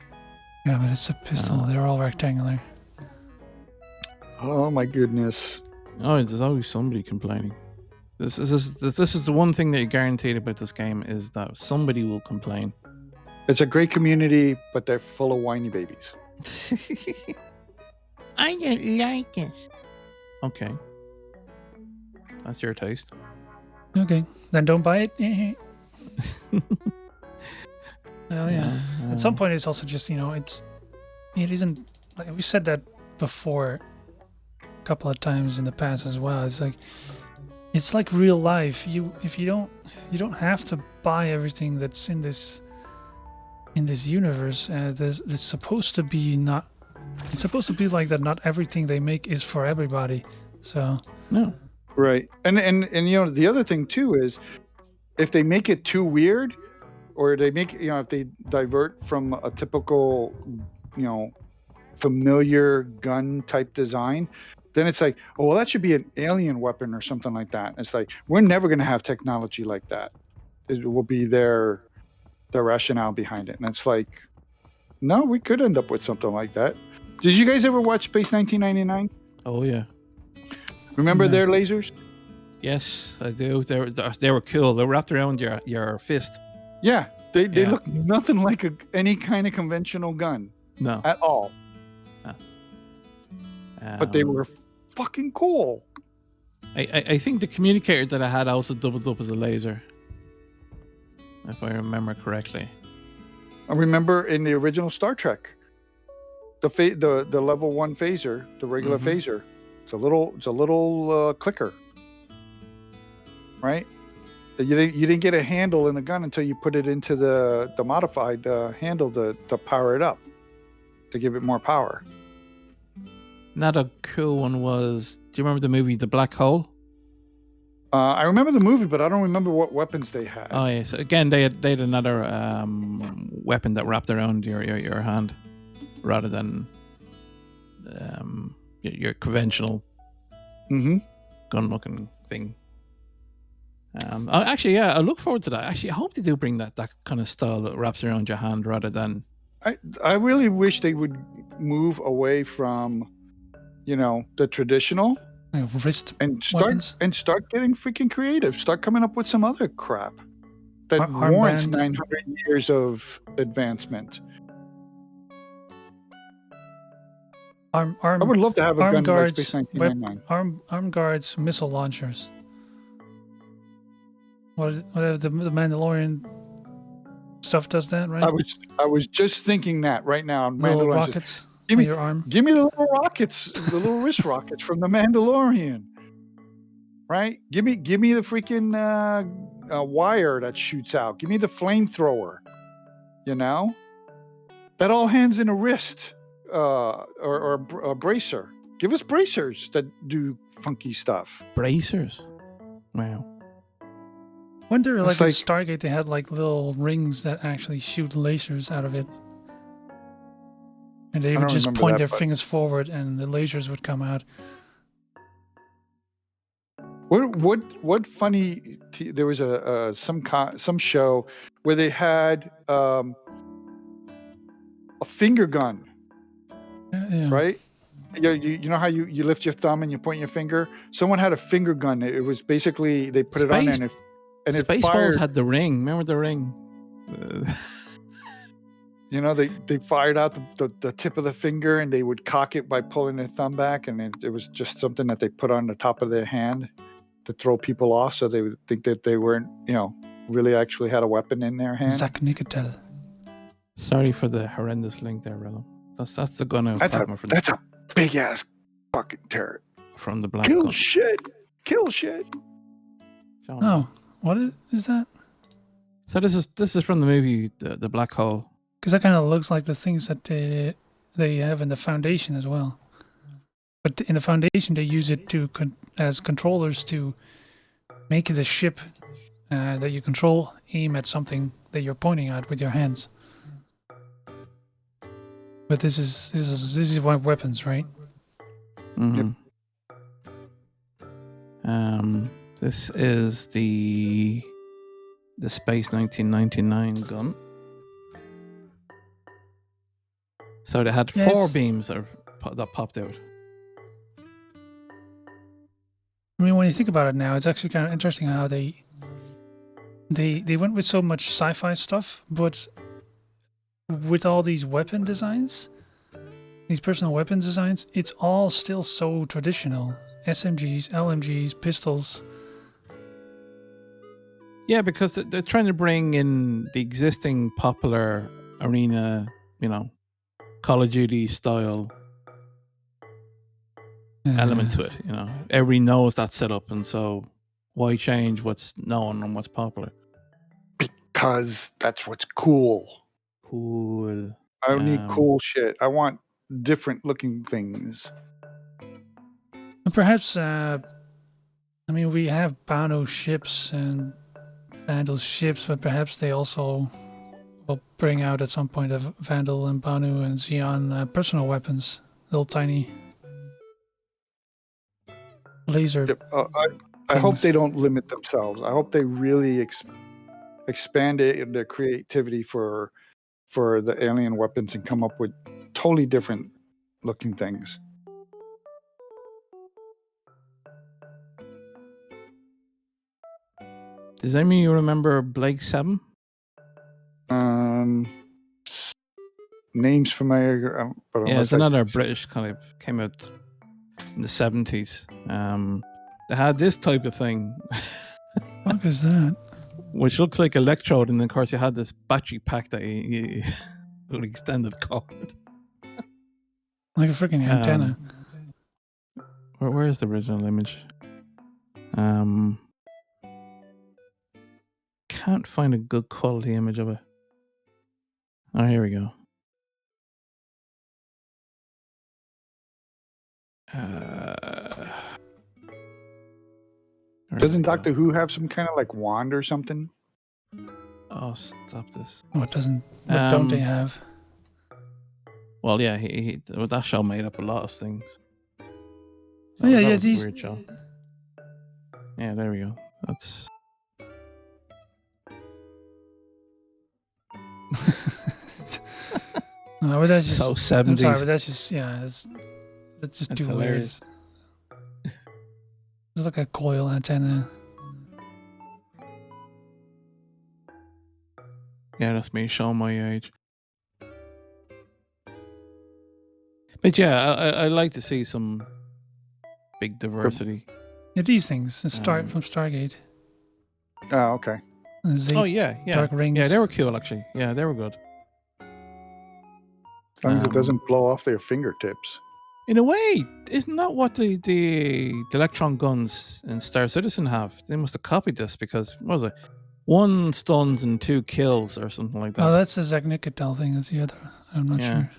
Yeah, but it's a pistol. They're all rectangular. Oh my goodness. Oh, there's always somebody complaining. This is the one thing that you're guaranteed about this game is that somebody will complain. It's a great community, but they're full of whiny babies. I don't like it. Okay, that's your taste. Okay, then don't buy it. Well, yeah. At some point, it's also just, it isn't, like we said that before a couple of times in the past as well. It's like real life. You don't have to buy everything that's in this universe. There's supposed to be not. It's supposed to be like that. Not everything they make is for everybody. So No. Right. And the other thing too is if they make it too weird, or they make, if they divert from a typical, familiar gun type design, then it's like, oh, well, that should be an alien weapon or something like that. It's like, we're never going to have technology like that. It will be their rationale behind it. And it's like, no, we could end up with something like that. Did you guys ever watch Space 1999? Oh yeah. Remember Yeah. their lasers? Yes, I do. They were cool. They were wrapped around your fist. Yeah, they Yeah. look nothing like any kind of conventional gun No. at all. But they were fucking cool. I think the communicator that I had also doubled up as a laser, if I remember correctly. I remember in the original Star Trek, the level 1 phaser, the regular phaser, it's a little clicker, right? You didn't get a handle in the gun until you put it into the modified handle to power it up, to give it more power. Another cool one was, do you remember the movie The Black Hole? I remember the movie, but I don't remember what weapons they had. Oh yes, again they had another weapon that wrapped around your hand, rather than your conventional gun-looking thing. Actually, yeah, I look forward to that. Actually, I hope they do bring that kind of style that wraps around your hand rather than. I really wish they would move away from, the traditional Wrist and weapons. start getting freaking creative. Start coming up with some other crap that Armband. warrants 900 years of advancement. I would love to have a gun like Space 1999. Arm guards, missile launchers. Whatever the Mandalorian stuff does that, right? I was just thinking that right now. Little Mandalorian rockets on your arm. Give me the little rockets, the little wrist rockets from the Mandalorian. Right? Give me the freaking wire that shoots out. Give me the flamethrower. That all hands in a wrist or a bracer. Give us bracers that do funky stuff. Bracers? Wow. Wonder, like in Stargate, they had like little rings that actually shoot lasers out of it, and they would just point their fingers forward, and the lasers would come out. What funny? There was some show where they had a finger gun, right? You know how you lift your thumb and you point your finger. Someone had a finger gun. It was basically they put it on there and it Spaceballs fired. Had the ring. Remember the ring? They fired out the tip of the finger and they would cock it by pulling their thumb back, and it was just something that they put on the top of their hand to throw people off, so they would think that they weren't, really actually had a weapon in their hand. Zach Nicotell. Sorry for the horrendous link there, Rilla. That's the gun I was talking about. That's a big ass fucking turret. From the black Kill gun. shit. Kill shit. Oh, what is that? So this is from the movie The Black Hole. Because that kind of looks like the things that they have in the Foundation as well. But in the Foundation, they use it as controllers to make the ship that you control aim at something that you're pointing at with your hands. But this is one weapons, right? Mm-hmm. Yep. This is the Space 1999 gun. So they had 4 beams that popped out. I mean, when you think about it now, it's actually kind of interesting how they went with so much sci-fi stuff, but with all these weapon designs, these personal weapon designs, it's all still so traditional. SMGs, LMGs, pistols. Yeah, because they're trying to bring in the existing popular arena, Call of Duty style element to it. Everybody knows that setup, and so why change what's known and what's popular? Because that's what's cool. Cool. I don't need cool shit. I want different looking things. And perhaps, we have Bano ships and Vandal ships, but perhaps they also will bring out at some point of Vandal and Banu and Xeon personal weapons, little tiny laser. I hope they don't limit themselves. I hope they really expand their creativity for the alien weapons and come up with totally different looking things. Does any of you remember Blake 7? Names familiar, but Yeah, it's unless I another British kind of came out in the 70s. They had this type of thing, What is that? which looks like electrode, and then of course you had this battery pack that you with extended cord. Like a freaking antenna. Where's the original image? Can't find a good quality image of it. Oh, here we go. Doesn't Doctor Who have some kind of like wand or something? Oh, stop this. What doesn't? What don't they have? Well, yeah, that show made up a lot of things. Oh, yeah, that yeah, was a these. weird show. Yeah, there we go. That's. No, but that's just So I'm 70s. sorry, but that's just that's just too hilarious. weird. It's like a coil antenna. Yeah, that's me showing my age. But yeah, I like to see some big diversity. Yeah, these things. The Star Um, from Stargate. Oh, okay. The Z, Oh yeah. Dark Rings. Yeah, they were cool actually. Yeah, they were good. As long as it doesn't blow off their fingertips. In a way, isn't that what the electron guns in Star Citizen have? They must have copied this because what was it? 1 stuns and 2 kills or something like that. Oh, that's the Zagnicatel thing. That's the other. I'm not sure.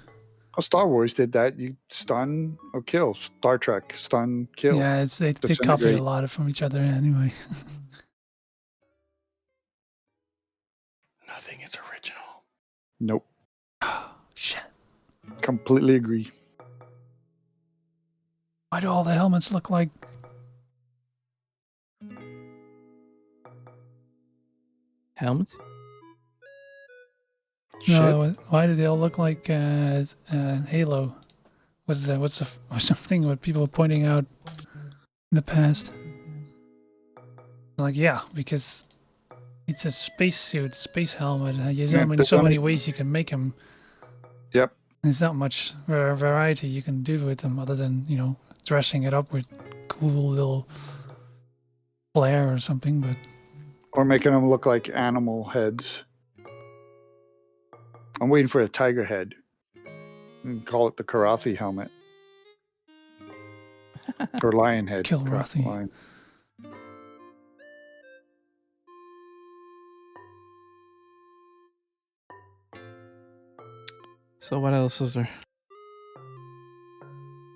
Oh, Star Wars did that. You stun or kill. Star Trek, stun, kill. Yeah, they copy a lot from each other anyway. Nothing is original. Nope. Oh, shit. Completely agree. Why do all the helmets look like? Helmets? No, why do they all look like Halo? What's something what people were pointing out in the past? Like, yeah, because it's a spacesuit, space helmet. There's so many ways you can make them. Yep. There's not much variety you can do with them other than, dressing it up with cool little flair or something. But Or making them look like animal heads. I'm waiting for a tiger head. And call it the Karathi helmet. Or lion head. Kilrathi. Lion. So what else is there?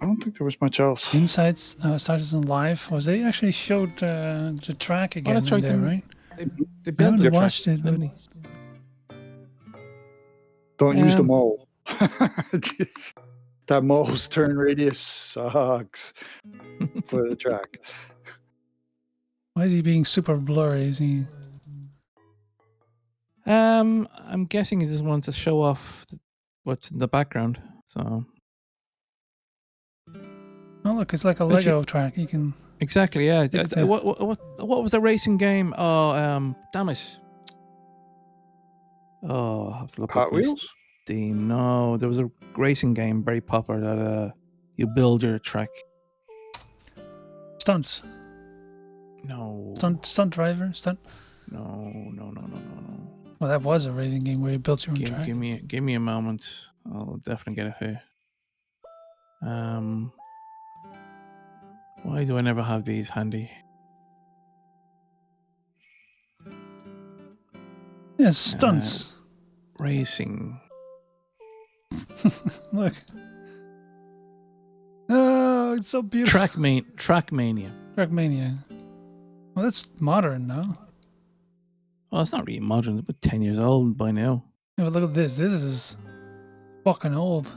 I don't think there was much else. Insights started in live. They actually showed the track again that's right, there, right? They I built haven't the watched it. track, Don't use the mole. That mole's turn radius sucks for the track. Why is he being super blurry? Is he? I'm guessing he just wanted to show off what's in the background. So. Oh look, it's like a Lego track. You can Exactly. Yeah. What was the racing game? Oh, damn it. Oh, I have to look Hot up my Wheels? Steam. No, there was a racing game very popular that you build your track. stunts. No. Stunt driver. Stunt. No. Well, that was a racing game where you built your own track. Give me a moment. I'll definitely get it here. Why do I never have these handy? Yeah, stunts. Racing. Look. Oh, it's so beautiful. Trackmania. Trackmania. Well, that's modern now. Well, it's not really modern. It's about 10 years old by now. Yeah, but look at this. This is fucking old.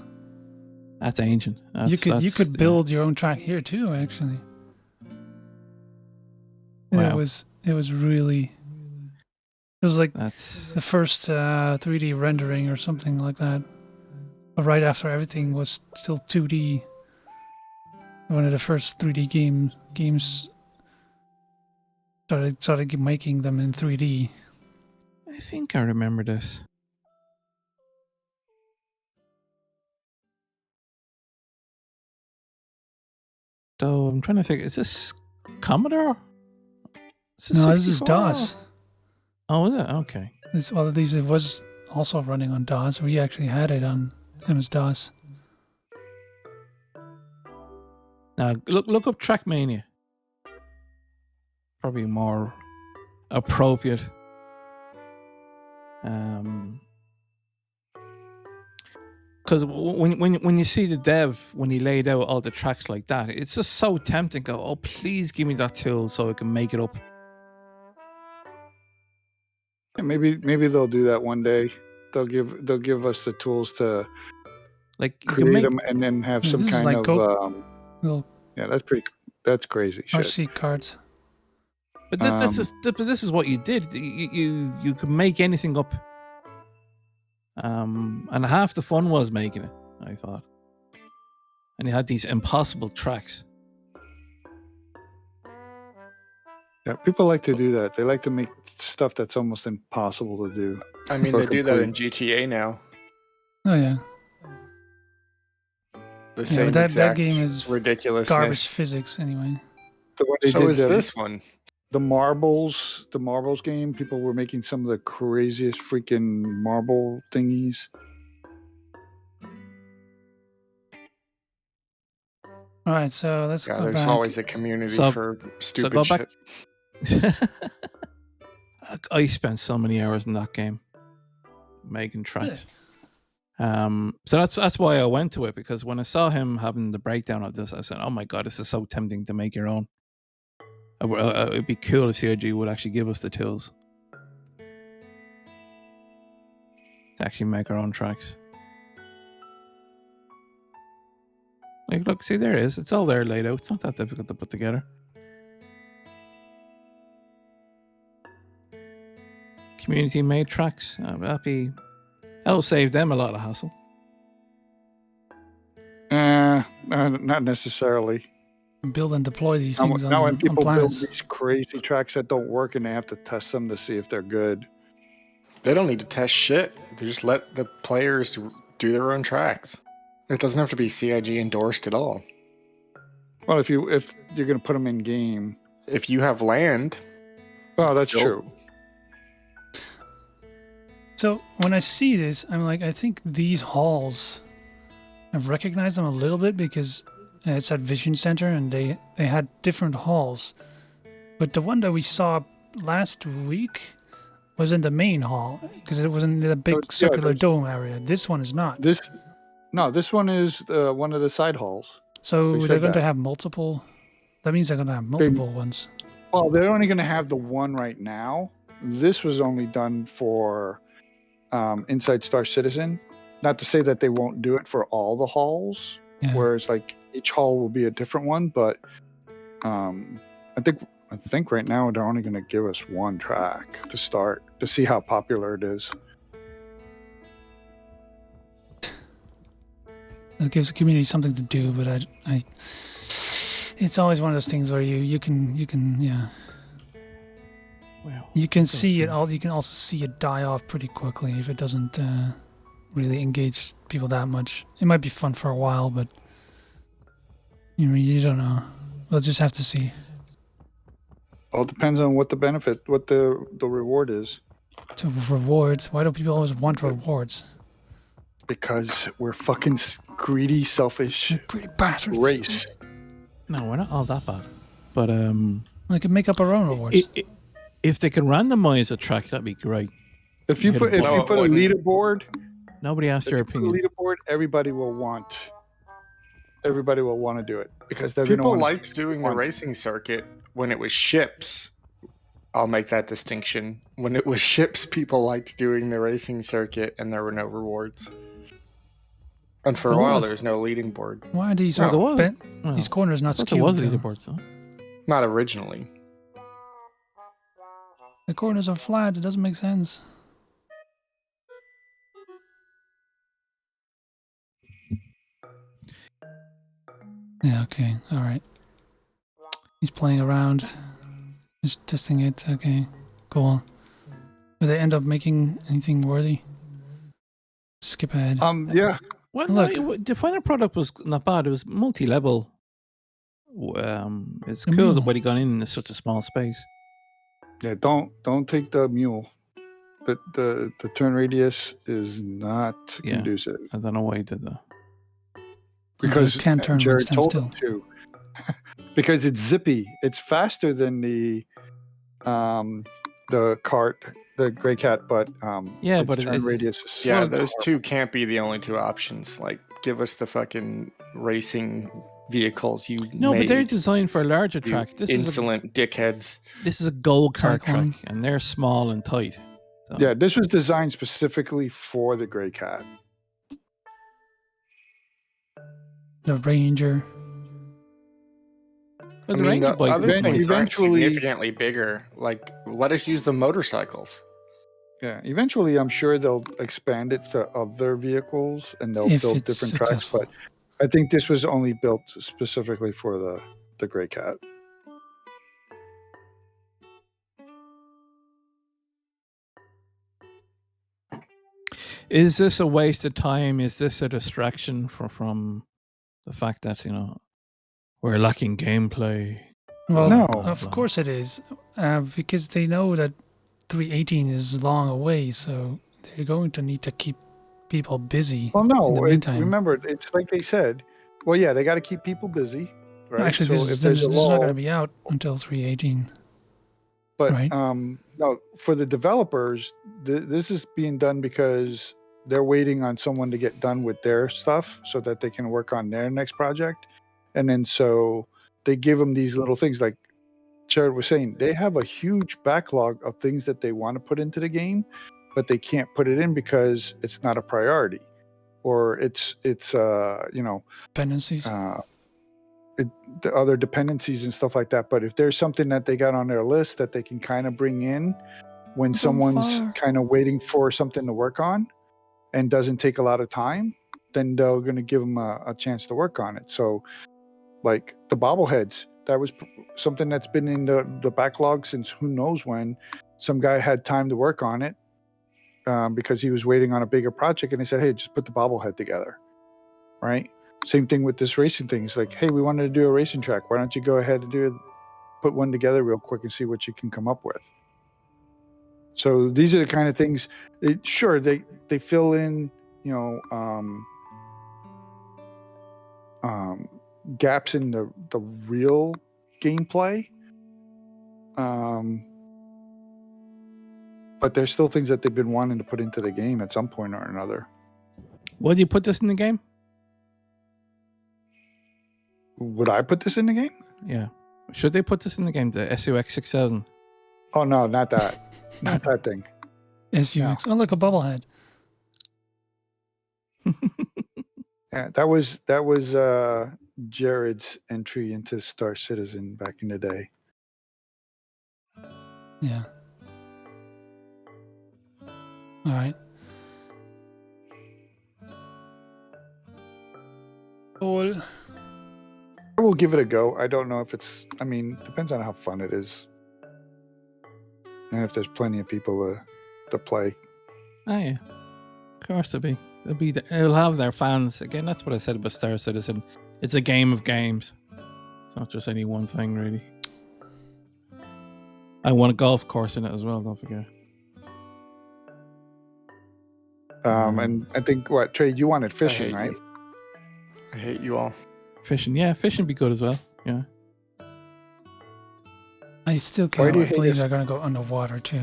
That's ancient. You could build your own track here too, actually. Wow. It was really. It was like That's the first 3D rendering or something like that. But right after everything was still 2D. One of the first 3D games. started making them in 3D. I think I remember this. So I'm trying to think. Is this Commodore? No, this is 64? DOS. Oh, is it? Okay. It was also running on DOS. We actually had it on MS-DOS. Now look up Trackmania. Probably more appropriate. Because when you see the dev when he laid out all the tracks like that, it's just so tempting. Go, oh please give me that tool so I can make it up. Yeah, maybe they'll do that one day. They'll give us the tools to Like you can create make them and then have some This is kind like of little yeah, that's crazy shit. RC cards. But this is what you did. You could make anything up. And half the fun was making it, I thought. And you had these impossible tracks. Yeah, people like to do that. They like to make stuff that's almost impossible to do. I mean, Or they do that in complete. GTA now. Oh yeah. The Yeah, same but that exact game is ridiculousness. garbage physics anyway. So when they So did is this one. the marbles game, people were making some of the craziest freaking marble thingies. All right, so let's Yeah, go there's back. always a community So- for So stupid go back. shit. I spent so many hours in that game making tracks. So that's why I went to it, because when I saw him having the breakdown of this, I said, "Oh my god, this is so tempting to make your own." It'd be cool if CIG would actually give us the tools to actually make our own tracks. Like, look, see, there it is. It's all there laid out. It's not that difficult to put together. Community made tracks. That'll save them a lot of hassle. Not necessarily. Build and deploy these Now, things now when on people build planets. these crazy tracks that don't work and they have to test them to see if they're good. They don't need to test shit. They just let the players do their own tracks. It doesn't have to be CIG endorsed at all. Well, if you're gonna put them in game, If you have land, well, that's Nope. true. So when I see this, I'm like, I think these halls, I've recognized them a little bit because it's at Vision Center and they had different halls. But the one that we saw last week was in the main hall because it was in the big yeah, circular there's- dome area. This one is not. This one is one of the side halls. So they they're said going to that. have multiple. That means they're going to have multiple ones. Well, they're only going to have the one right now. This was only done for Inside Star Citizen. Not to say that they won't do it for all the halls, Yeah. whereas like each hall will be a different one. But I think right now they're only going to give us one track to start to see how popular it is. It gives the community something to do, but I it's always one of those things where you can yeah. Wow. You can see it all. You can also see it die off pretty quickly if it doesn't really engage people that much. It might be fun for a while, but you don't know. We'll just have to see. All depends on what the benefit, what the reward is. To rewards. Why do people always want rewards? Because we're fucking greedy, selfish They're pretty bastards. race. No, we're not all that bad. But We can make up our own rewards. if they can randomize a track, that'd be great. If you Hit put a a button. leaderboard, Nobody asked if your you put a opinion. leaderboard, everybody will want to do it because they're going to people want liked doing the fun. racing circuit when it was ships. I'll make that distinction. When it was ships, people liked doing the racing circuit and there were no rewards. And for a There while, was. there was no leading board. Why are these No, there was. Well, these corners not I thought there was skewed? though? leaderboards, though. Not originally. The corners are flat. It doesn't make sense. Yeah. Okay. All right. He's playing around. Just testing it. Okay, cool. Do they end up making anything worthy? Skip ahead. Yeah. Well, Look. the final product was not bad. It was multi-level. It's The cool the mule. way they got in such a small space. Yeah, don't take the mule. The turn radius is not Yeah. conducive I don't know why he did that. because You can't turn one Jared stand told still. him to. Because it's zippy. It's faster than the cart, the gray cat, but Yeah, its but turn radius is Yeah, Well, those two can't be the only two options. Like, give us the fucking racing vehicles you no, but they're made, designed for a larger you track. insolent dickheads. This is a go-kart Cycling. track, and they're small and tight. So. Yeah, this was designed specifically for the gray cat. The Ranger. Well, I the mean, Ranger the bike other is things nice. aren't Eventually- significantly bigger. Like, let us use the motorcycles. Yeah, eventually I'm sure they'll expand it to other vehicles and they'll If build it's different successful. tracks. But I think this was only built specifically for the gray cat. Is this a waste of time? Is this a distraction from the fact that we're lacking gameplay? Well, No. of course it is, because they know that 318 is long away, so they're going to need to keep people busy. Well, in the no. meantime. Remember, it's like they said. Well, yeah, they got to keep people busy, right? Actually, So this if there's is a not going to lull, be out until 318. but right. no, for the developers, this is being done because they're waiting on someone to get done with their stuff so that they can work on their next project, and then so they give them these little things like Jared was saying. They have a huge backlog of things that they want to put into the game, but they can't put it in because it's not a priority, or it's Dependencies. the other dependencies and stuff like that. But if there's something that they got on their list that they can kind of bring in when It's on someone's fire. kind of waiting for something to work on and doesn't take a lot of time, then they're going to give them a chance to work on it. So like the bobbleheads, that was something that's been in the backlog since who knows when. Some guy had time to work on it because he was waiting on a bigger project, and they said, hey, just put the bobblehead together, right? Same thing with this racing thing. It's like, hey, we wanted to do a racing track. Why don't you go ahead and put one together real quick and see what you can come up with. So these are the kind of things. Sure, they fill in, gaps in the real gameplay. But there's still things that they've been wanting to put into the game at some point or another. Would you put this in the game? Would I put this in the game? Yeah. Should they put this in the game? The SUX 6000. Oh no, not that, not that thing. SUX. Oh, look, a bobblehead. Yeah, that was Jared's entry into Star Citizen back in the day. Yeah. All right. Cool. I will give it a go. I don't know if it's. I mean, depends on how fun it is, and if there's plenty of people to play. Oh yeah, of course it'll have their fans. Again, that's what I said about Star Citizen. It's a game of games. It's not just any one thing, really. I want a golf course in it as well. Don't forget. And I think Trade, you wanted fishing, right? I hate you all. Fishing, yeah, fishing would be good as well. Yeah. I still Why do you can't hate believe us? they're going to go underwater too.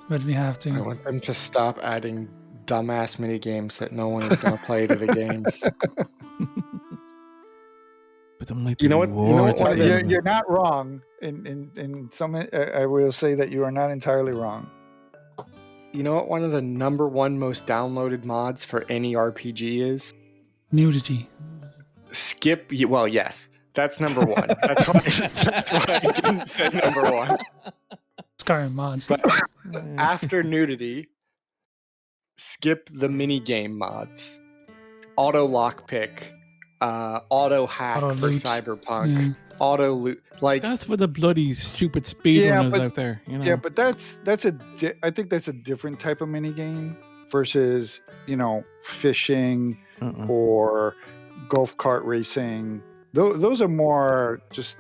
But we have I to. want them to stop adding dumbass mini games that no one is going to play to the game. But there might be You know what- you know what rewards one at of the the- end of it. You're not wrong. In some, I will say that you are not entirely wrong. You know what one of the number one most downloaded mods for any RPG is? Nudity. Skip. Well, yes, that's number one. That's why I didn't say number one. Skyrim mods. But after nudity, skip the mini game mods. Auto lockpick, auto hack Auto for loot. Cyberpunk, auto loot. Like, That's for the bloody stupid speedrunners but- out there. You know. Yeah, but I think that's a different type of mini game versus fishing Uh-uh. or golf cart racing. Those are more just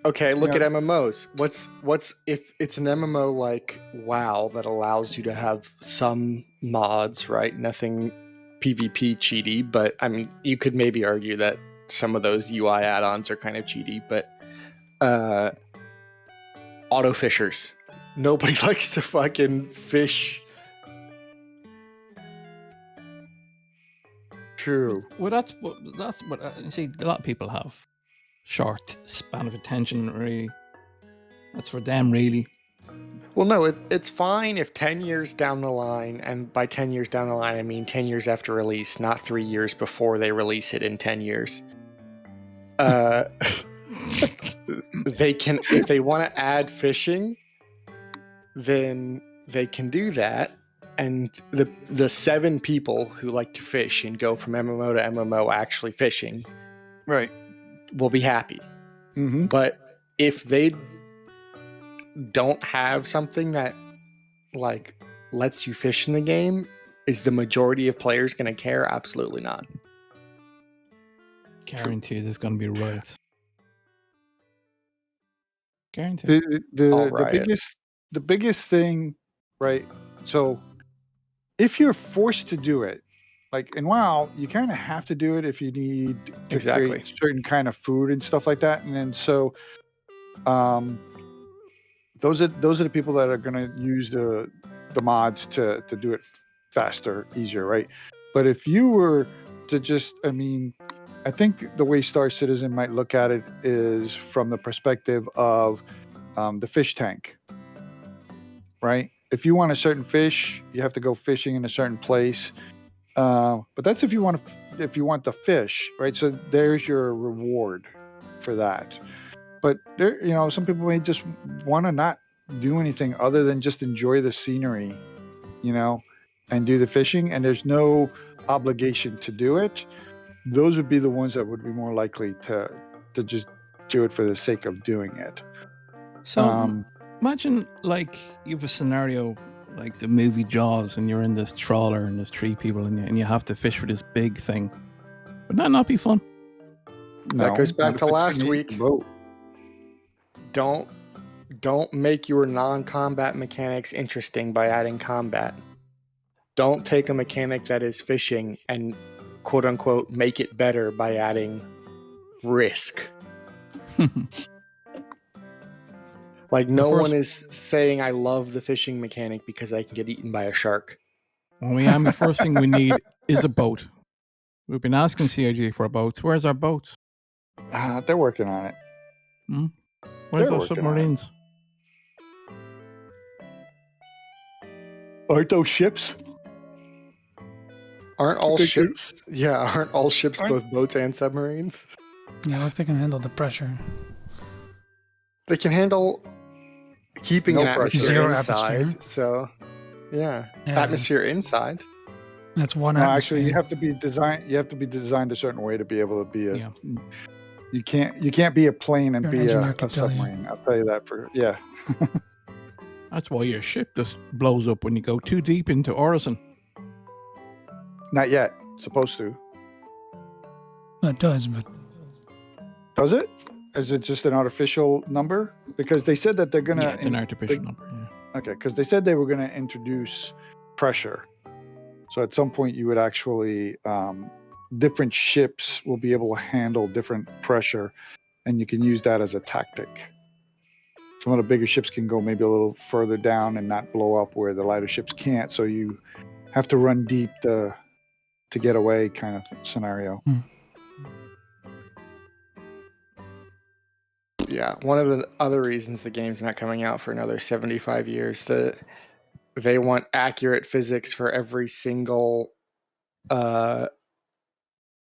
okay, look Yeah. at MMOs. What's if it's an MMO like WoW that allows you to have some mods, right? Nothing PvP cheaty, but I mean, you could maybe argue that some of those UI add-ons are kind of cheaty, but auto fishers. Nobody likes to fucking fish. true. Well, that's what you see. A lot of people have short span of attention. Really, that's for them. Really, Well, no, it's fine if 10 years down the line, and by 10 years down the line, I mean 10 years after release, not 3 years before they release it in 10 years. They can, if they want to add fishing, then they can do that. And the 7 people who like to fish and go from MMO to MMO actually fishing Right. will be happy. Mm-hmm. But if they don't have something that like lets you fish in the game, is the majority of players going to care? Absolutely not. guarantee there's going to be riots. Guarantee. All The right. biggest thing, right? So if you're forced to do it, like in WoW, you kind of have to do it if you need to Exactly. create certain kind of food and stuff like that. And then so, those are the people that are going to use the mods to do it faster, easier, right? But if you were to just, I mean, I think the way Star Citizen might look at it is from the perspective of the fish tank, right? If you want a certain fish, you have to go fishing in a certain place. But that's if you want the fish, right? So there's your reward for that. But there, some people may just want to not do anything other than just enjoy the scenery, and do the fishing, and there's no obligation to do it. Those would be the ones that would be more likely to just do it for the sake of doing it. So imagine like you have a scenario like the movie Jaws, and you're in this trawler and there's 3 people and you have to fish for this big thing. Would that not be fun? That goes back to last week. Boat. Don't make your non-combat mechanics interesting by adding combat. Don't take a mechanic that is fishing and quote unquote make it better by adding risk. Like no one is saying I love the fishing mechanic because I can get eaten by a shark. Well, Miami, first thing we need is a boat. We've been asking CIG for a boat. Where's our boats? They're working on it. Where's They're our working on submarines? Aren't those ships? Aren't all Okay, ships Aren't- both boats and submarines? Yeah, if they can handle the pressure. They can handle keeping No an pressure. atmosphere Zero inside. atmosphere. So, yeah, Yeah. atmosphere inside. That's one No, atmosphere. actually, you have to be designed a certain way to be able to be a. Yeah. You can't be a plane and Your be engineer a can tell you. submarine. I'll tell you that for yeah. That's why your ship just blows up when you go too deep into Orison. Not yet. Supposed to. Well, it does, but Does it? Is it just an artificial number? Because they said that they're gonna. Yeah, it's an artificial number. Yeah. Okay, because they said they were gonna introduce pressure. So at some point you would actually different ships will be able to handle different pressure, and you can use that as a tactic. Some of the bigger ships can go maybe a little further down and not blow up where the lighter ships can't. So you have to run deep to get away, kind of scenario. Yeah, one of the other reasons the game's not coming out for another 75 years, that they want accurate physics for every single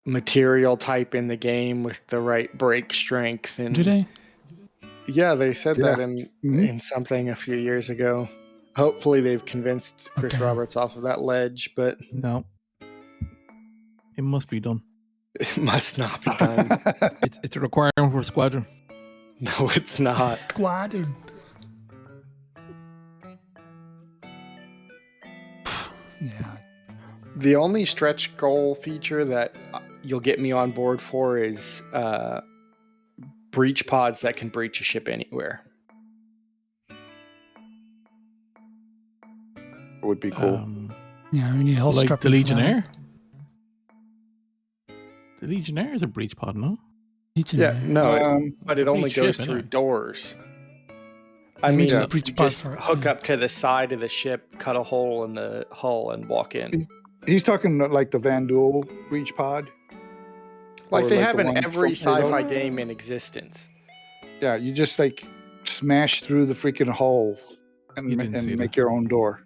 material type in the game with the right break strength. And do they? yeah, they said that Yeah. in Mhm. in something a few years ago. Hopefully they've convinced Chris Okay. Roberts off of that ledge, but No. It must be done. It must not be done. It's a requirement for a squadron. No, it's not. Squadron. Yeah. The only stretch goal feature that you'll get me on board for is breach pods that can breach a ship anywhere. Would be cool. Yeah, we need a whole Like structure the for that. Legionnaire. The Legionnaire is a breach pod, no? Yeah, no, but it only breach goes ship, through innit? doors. I Maybe mean, it's a you breach pod just for it, hook yeah. up to the side of the ship, cut a hole in the hull, and walk in. He's talking like the Van Duel breach pod. Like Or they like have the in one every from Halo. sci-fi game in existence. Yeah, you just like smash through the freaking hull You and didn't see make that. your own door.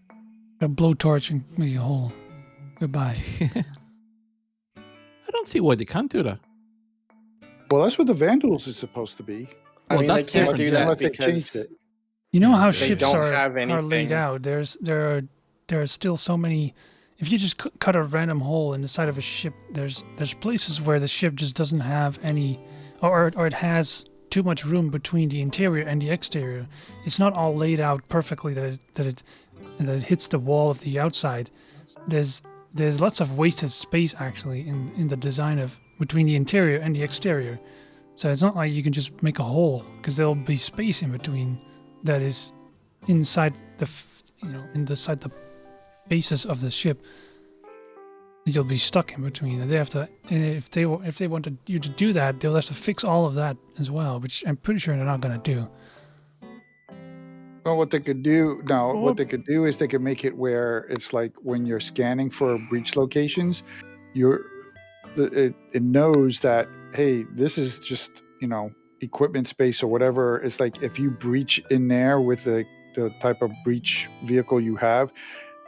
A blowtorch and make a hole. Goodbye. I don't see why they can't do that. Well, that's what the Van Duels is supposed to be. I Well, mean, they that's can't different, do yeah. that Unless they changed because it. You know how They ships don't are have laid anything. out. There are still so many. If you just cut a random hole in the side of a ship, there's places where the ship just doesn't have any, or it has too much room between the interior and the exterior. It's not all laid out perfectly that it hits the wall of the outside. There's lots of wasted space actually in the design of between the interior and the exterior. So it's not like you can just make a hole because there'll be space in between that is inside inside the faces of the ship. You'll be stuck in between, and they have to. And if they wanted you to do that, they'll have to fix all of that as well, which I'm pretty sure they're not going to do. Well, what they could do is they could make it where it's like when you're scanning for breach locations, it knows that, hey, this is just equipment space or whatever. It's like if you breach in there with the type of breach vehicle you have,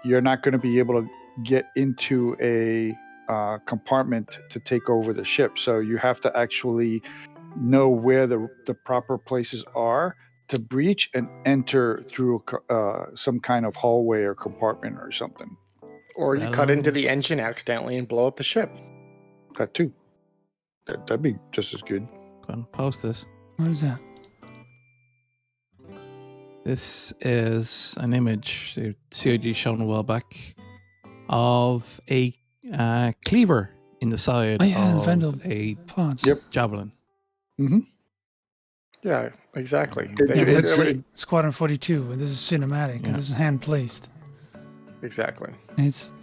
you're not going to be able to get into a compartment to take over the ship. So you have to actually know where the proper places are to breach and enter through some kind of hallway or compartment or something. Or you cut into the engine accidentally and blow up the ship. That too. That'd be just as good. Go on, post this. What is that? This is an image CIG shown a while back of a cleaver in the side Oh, yeah, of Vandal a pods. Yep. javelin. Mm-hmm. Yeah, exactly. Yeah, It- that's it- Squadron 42, and this is cinematic, Yeah. and this is hand placed. Exactly. It's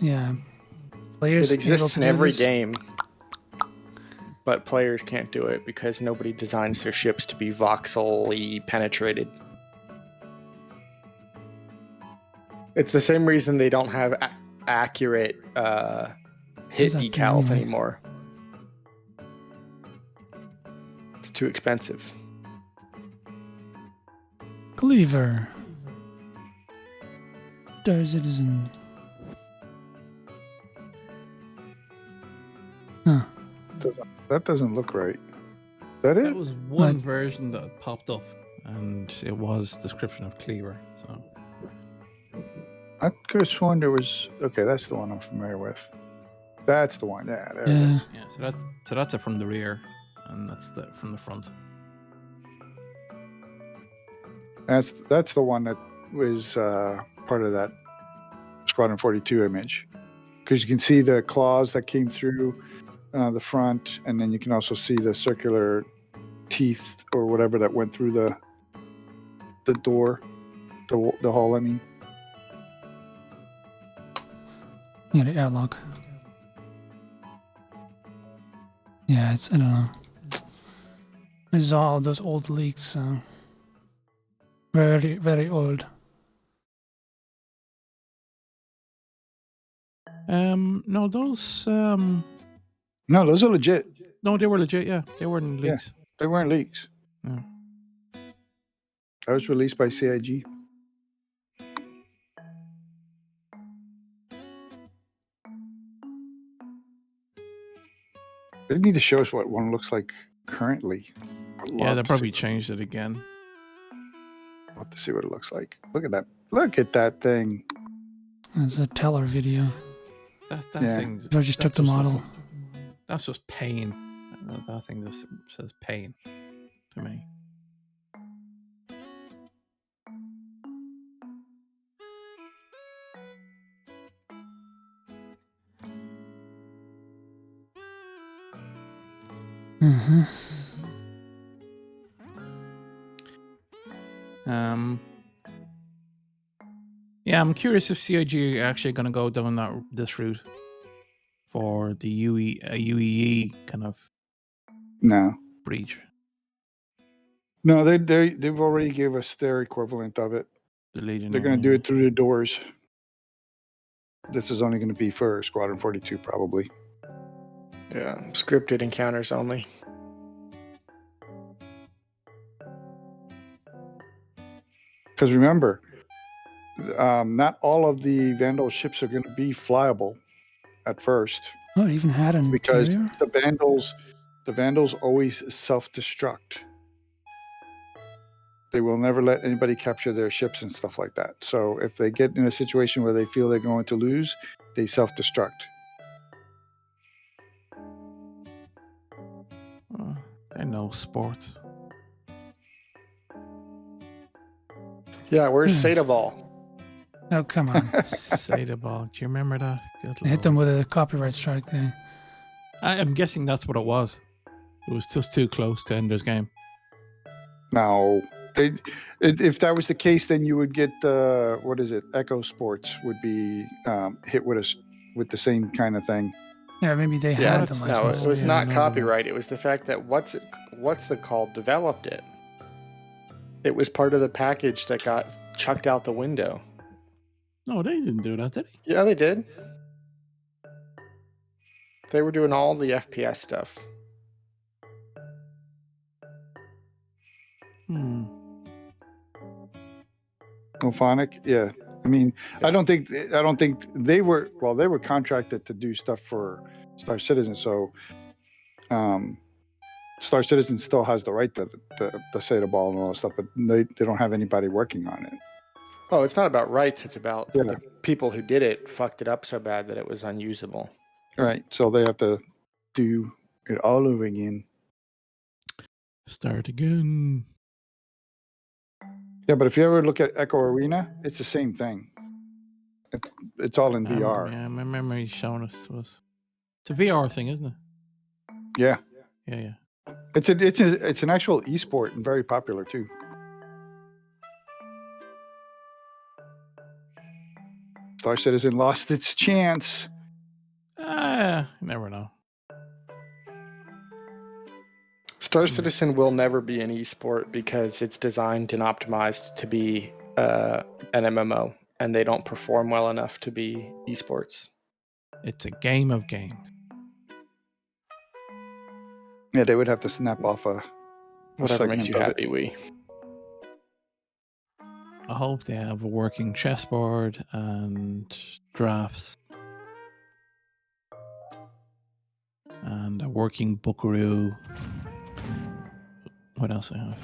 players It exists in able to do every this. game, but players can't do it because nobody designs their ships to be voxel-y penetrated. It's the same reason they don't have accurate hit Who's that thing decals anyway? anymore. It's too expensive. Cleaver. Star Citizen. Huh. That doesn't look right. Is that That it? was one it's- version that popped up, and it was description of cleaver. So I could have sworn there was. Okay, that's the one I'm familiar with. That's the one. Yeah, there it is. Yeah. yeah, so that's it from the rear, and that's from the front. That's the one that was part of that Squadron 42 image, because you can see the claws that came through the front, and then you can also see the circular teeth or whatever that went through the door, the hull. I mean, Yeah, the airlock. Yeah, I don't know. It's all those old leaks. Very, very old. No, those no, those are legit. no, they were legit. Yeah, they weren't Yeah. leaks. They weren't leaks. Yeah. That was released by CIG. They need to show us what one looks like currently. Yeah, they probably changed it again. I'll have to see what it looks like. Look at that. Look at that thing. It's a Teller video. That Yeah. thing. I just took the model. That's just pain. That thing just says pain to me. Mm-hmm. Yeah, I'm curious if CIG are actually going to go down this route for the UEE kind of No. breach. No, they've already gave us their equivalent of it. The Legion. They're going to do it through the doors. This is only going to be for Squadron 42, probably. Yeah, scripted encounters only. Because remember, not all of the Vandal ships are going to be flyable at first, Oh, it even had an because interior? the Vandals always self-destruct. They will never let anybody capture their ships and stuff like that. So if they get in a situation where they feel they're going to lose, they self-destruct. They're no sports. Yeah, where's Seda Ball? Oh, come on. Seda Ball. Do you remember that? Good I hit Lord. them with a copyright strike thing. I'm guessing that's what it was. It was just too close to end this game. Now, if that was the case, then you would get what is it? Echo Sports would be hit with the same kind of thing. Yeah, maybe they Yeah, had the no, license. it was Yeah, not no, copyright. It was the fact that what's the called developed it. It was part of the package that got chucked out the window. No, they didn't do that, did they? Yeah, they did. They were doing all the FPS stuff. Ophonic, yeah. I mean, I don't think they were. Well, they were contracted to do stuff for Star Citizen, so Star Citizen still has the right to Seda Ball and all that stuff, but they don't have anybody working on it. Oh, it's not about rights. It's about Yeah. the people who did it fucked it up so bad that it was unusable. Right, so they have to do it all over again. Start again. Yeah, but if you ever look at Echo Arena, it's the same thing. It's all in VR. Yeah, my memory showing us was. It's a VR thing, isn't it? Yeah, Yeah. it's an actual esport and very popular too. Star Citizen lost its chance. You never know. Star Citizen will never be an esport because it's designed and optimized to be an MMO, and they don't perform well enough to be esports. It's a game of games. Yeah, they would have to snap off a Whatever makes segment you of happy, it. we. I hope they have a working chessboard and drafts. And a working buckaroo. What else I have?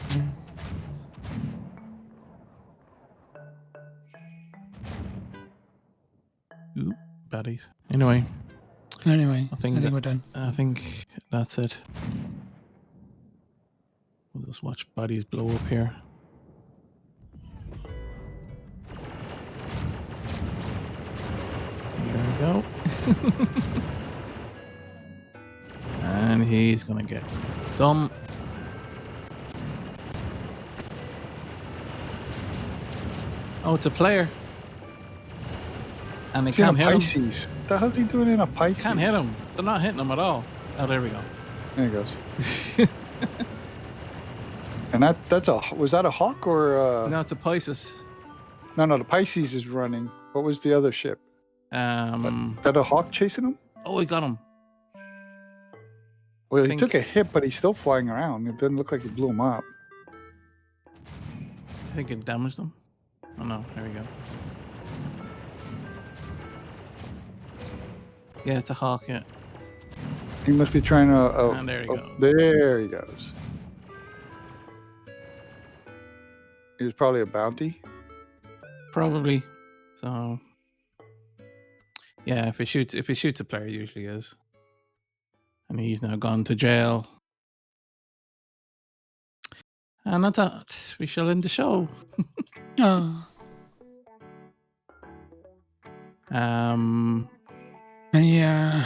Ooh, baddies. Anyway, I think we're done. I think that's it. We'll just watch baddies blow up here. There we go. And he's gonna get dumb. Oh, it's a player. And they He's in a can't hit him. Pisces. What the hell's he doing in a Pisces? Can't hit him. They're not hitting him at all. Oh, there we go. There he goes. And was that a Hawk or No, it's a Pisces. No, the Pisces is running. What was the other ship? Is that a Hawk chasing him? Oh, we got him. Well, he took a hit, but he's still flying around. It doesn't look like he blew him up. I think it damaged him. Oh no, there we go. Yeah, it's a Hawk, yeah. He must be trying to. And there he goes. There he goes. He was probably a bounty. Probably. So yeah, if it shoots a player, it usually is. And he's now gone to jail. And at that, we shall end the show. Oh. Yeah.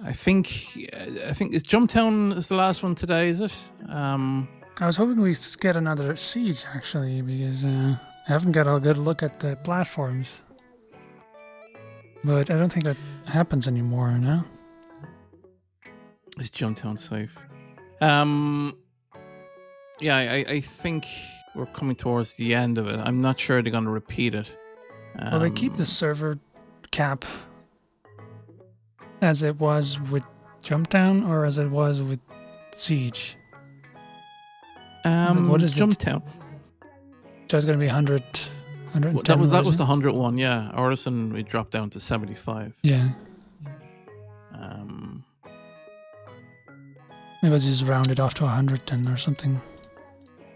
I think it's Jumptown is the last one today, is it? I was hoping we get another siege actually, because I haven't got a good look at the platforms. But I don't think that happens anymore now. Is Jumptown safe? Yeah, I think we're coming towards the end of it. I'm not sure they're going to repeat it. Well, they keep the server cap as it was with Jumptown or as it was with Siege. What is Jumptown? So it's going to be 100, 110. That was the 100 one, yeah. Orison, we dropped down to 75. Yeah. Maybe I'll just round it off to 100 then or something.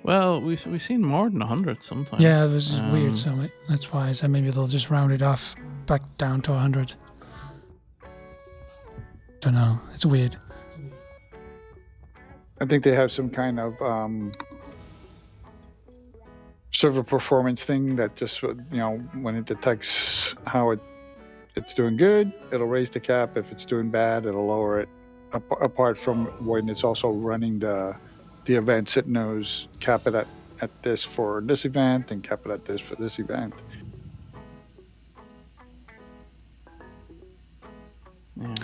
Well, we've seen more than 100 sometimes. Yeah, it was just weird, so that's why I said maybe they'll just round it off back down to 100. Don't know. It's weird. I think they have some kind of server performance thing that just, when it detects how it's doing good, it'll raise the cap. If it's doing bad, it'll lower it. Apart from when it's also running the events, it knows cap it at this for this event and cap it at this for this event. Yeah.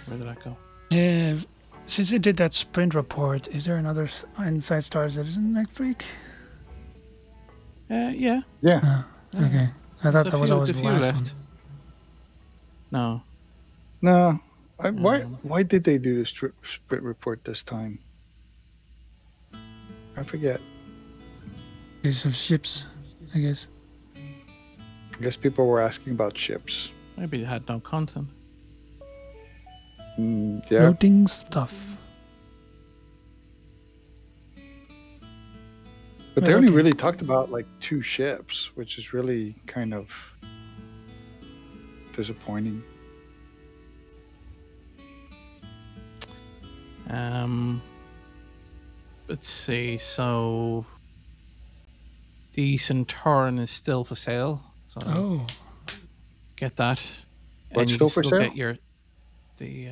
Where did that go? Yeah. Since they did that sprint report, is there another Inside Star Citizen next week? Yeah. Yeah. Okay. I thought that was always the last one. No. Why did they do the sprint report this time? I forget. Because of ships, I guess. I guess people were asking about ships. Maybe they had no content. Yeah. Routing stuff. But they only really talked about like 2 ships, which is really kind of disappointing. Let's see. So the Centauran is still for sale. So get that. What's still for sale? Get the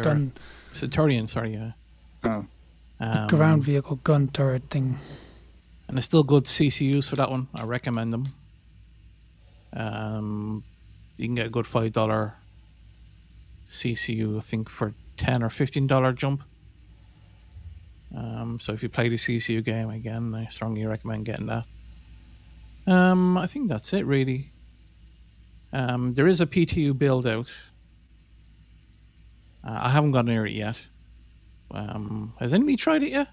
gun. Centurion, sorry, yeah. Oh. Ground vehicle gun turret thing. And there's still good CCUs for that one. I recommend them. You can get a good $5 CCU, I think, for $10 or $15 jump. So if you play the CCU game again, I strongly recommend getting that. I think that's it, really. There is a PTU build out. I haven't got near it yet. Has anybody tried it yet?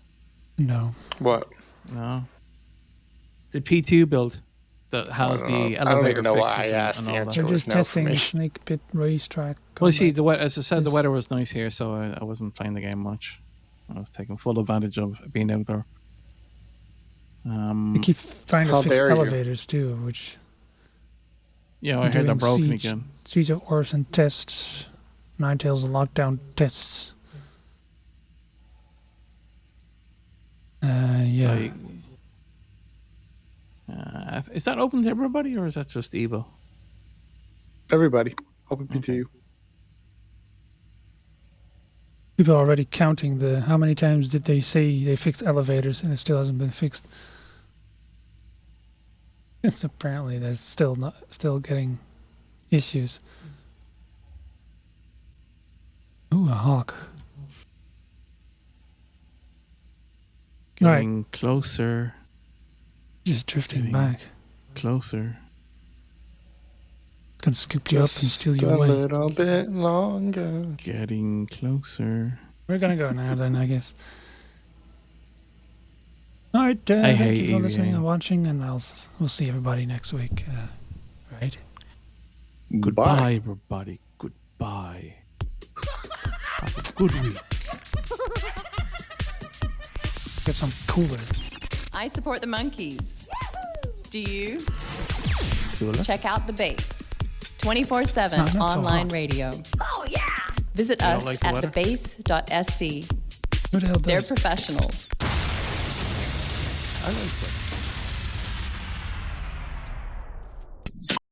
No. What? No. The PTU build that has the elevator. I don't even know why fixes I asked. The answer They're was just no testing for the me. snake pit racetrack. Well, see, as I said, the weather was nice here, so I wasn't playing the game much. I was taking full advantage of being out there. They keep trying to How fix dare you. elevators too, which. Yeah, I heard they're broken Siege, again. Siege of Orison tests, Ninetales lockdown tests. Yeah. So is that open to everybody, or is that just Evo? Everybody, open PTU. People are already counting how many times did they say they fixed elevators and it still hasn't been fixed. It's apparently there's still getting issues. Ooh, a hawk. Getting closer. Just drifting Getting back. Closer. Gonna scoop you up and steal you a away. little bit longer. Getting closer. We're gonna go now then, I guess. All right, I thank hate you for listening EVA. and watching, and we'll see everybody next week. Right? Goodbye, everybody. Goodbye. Have a good week. Get some cooler. I support the monkeys. Do you? Cool. Check out The Base. 24/7 No, not so online hot. radio. Oh, yeah! Visit don't us like the at weather? TheBase.sc. Who the hell They're does? professionals. I like that.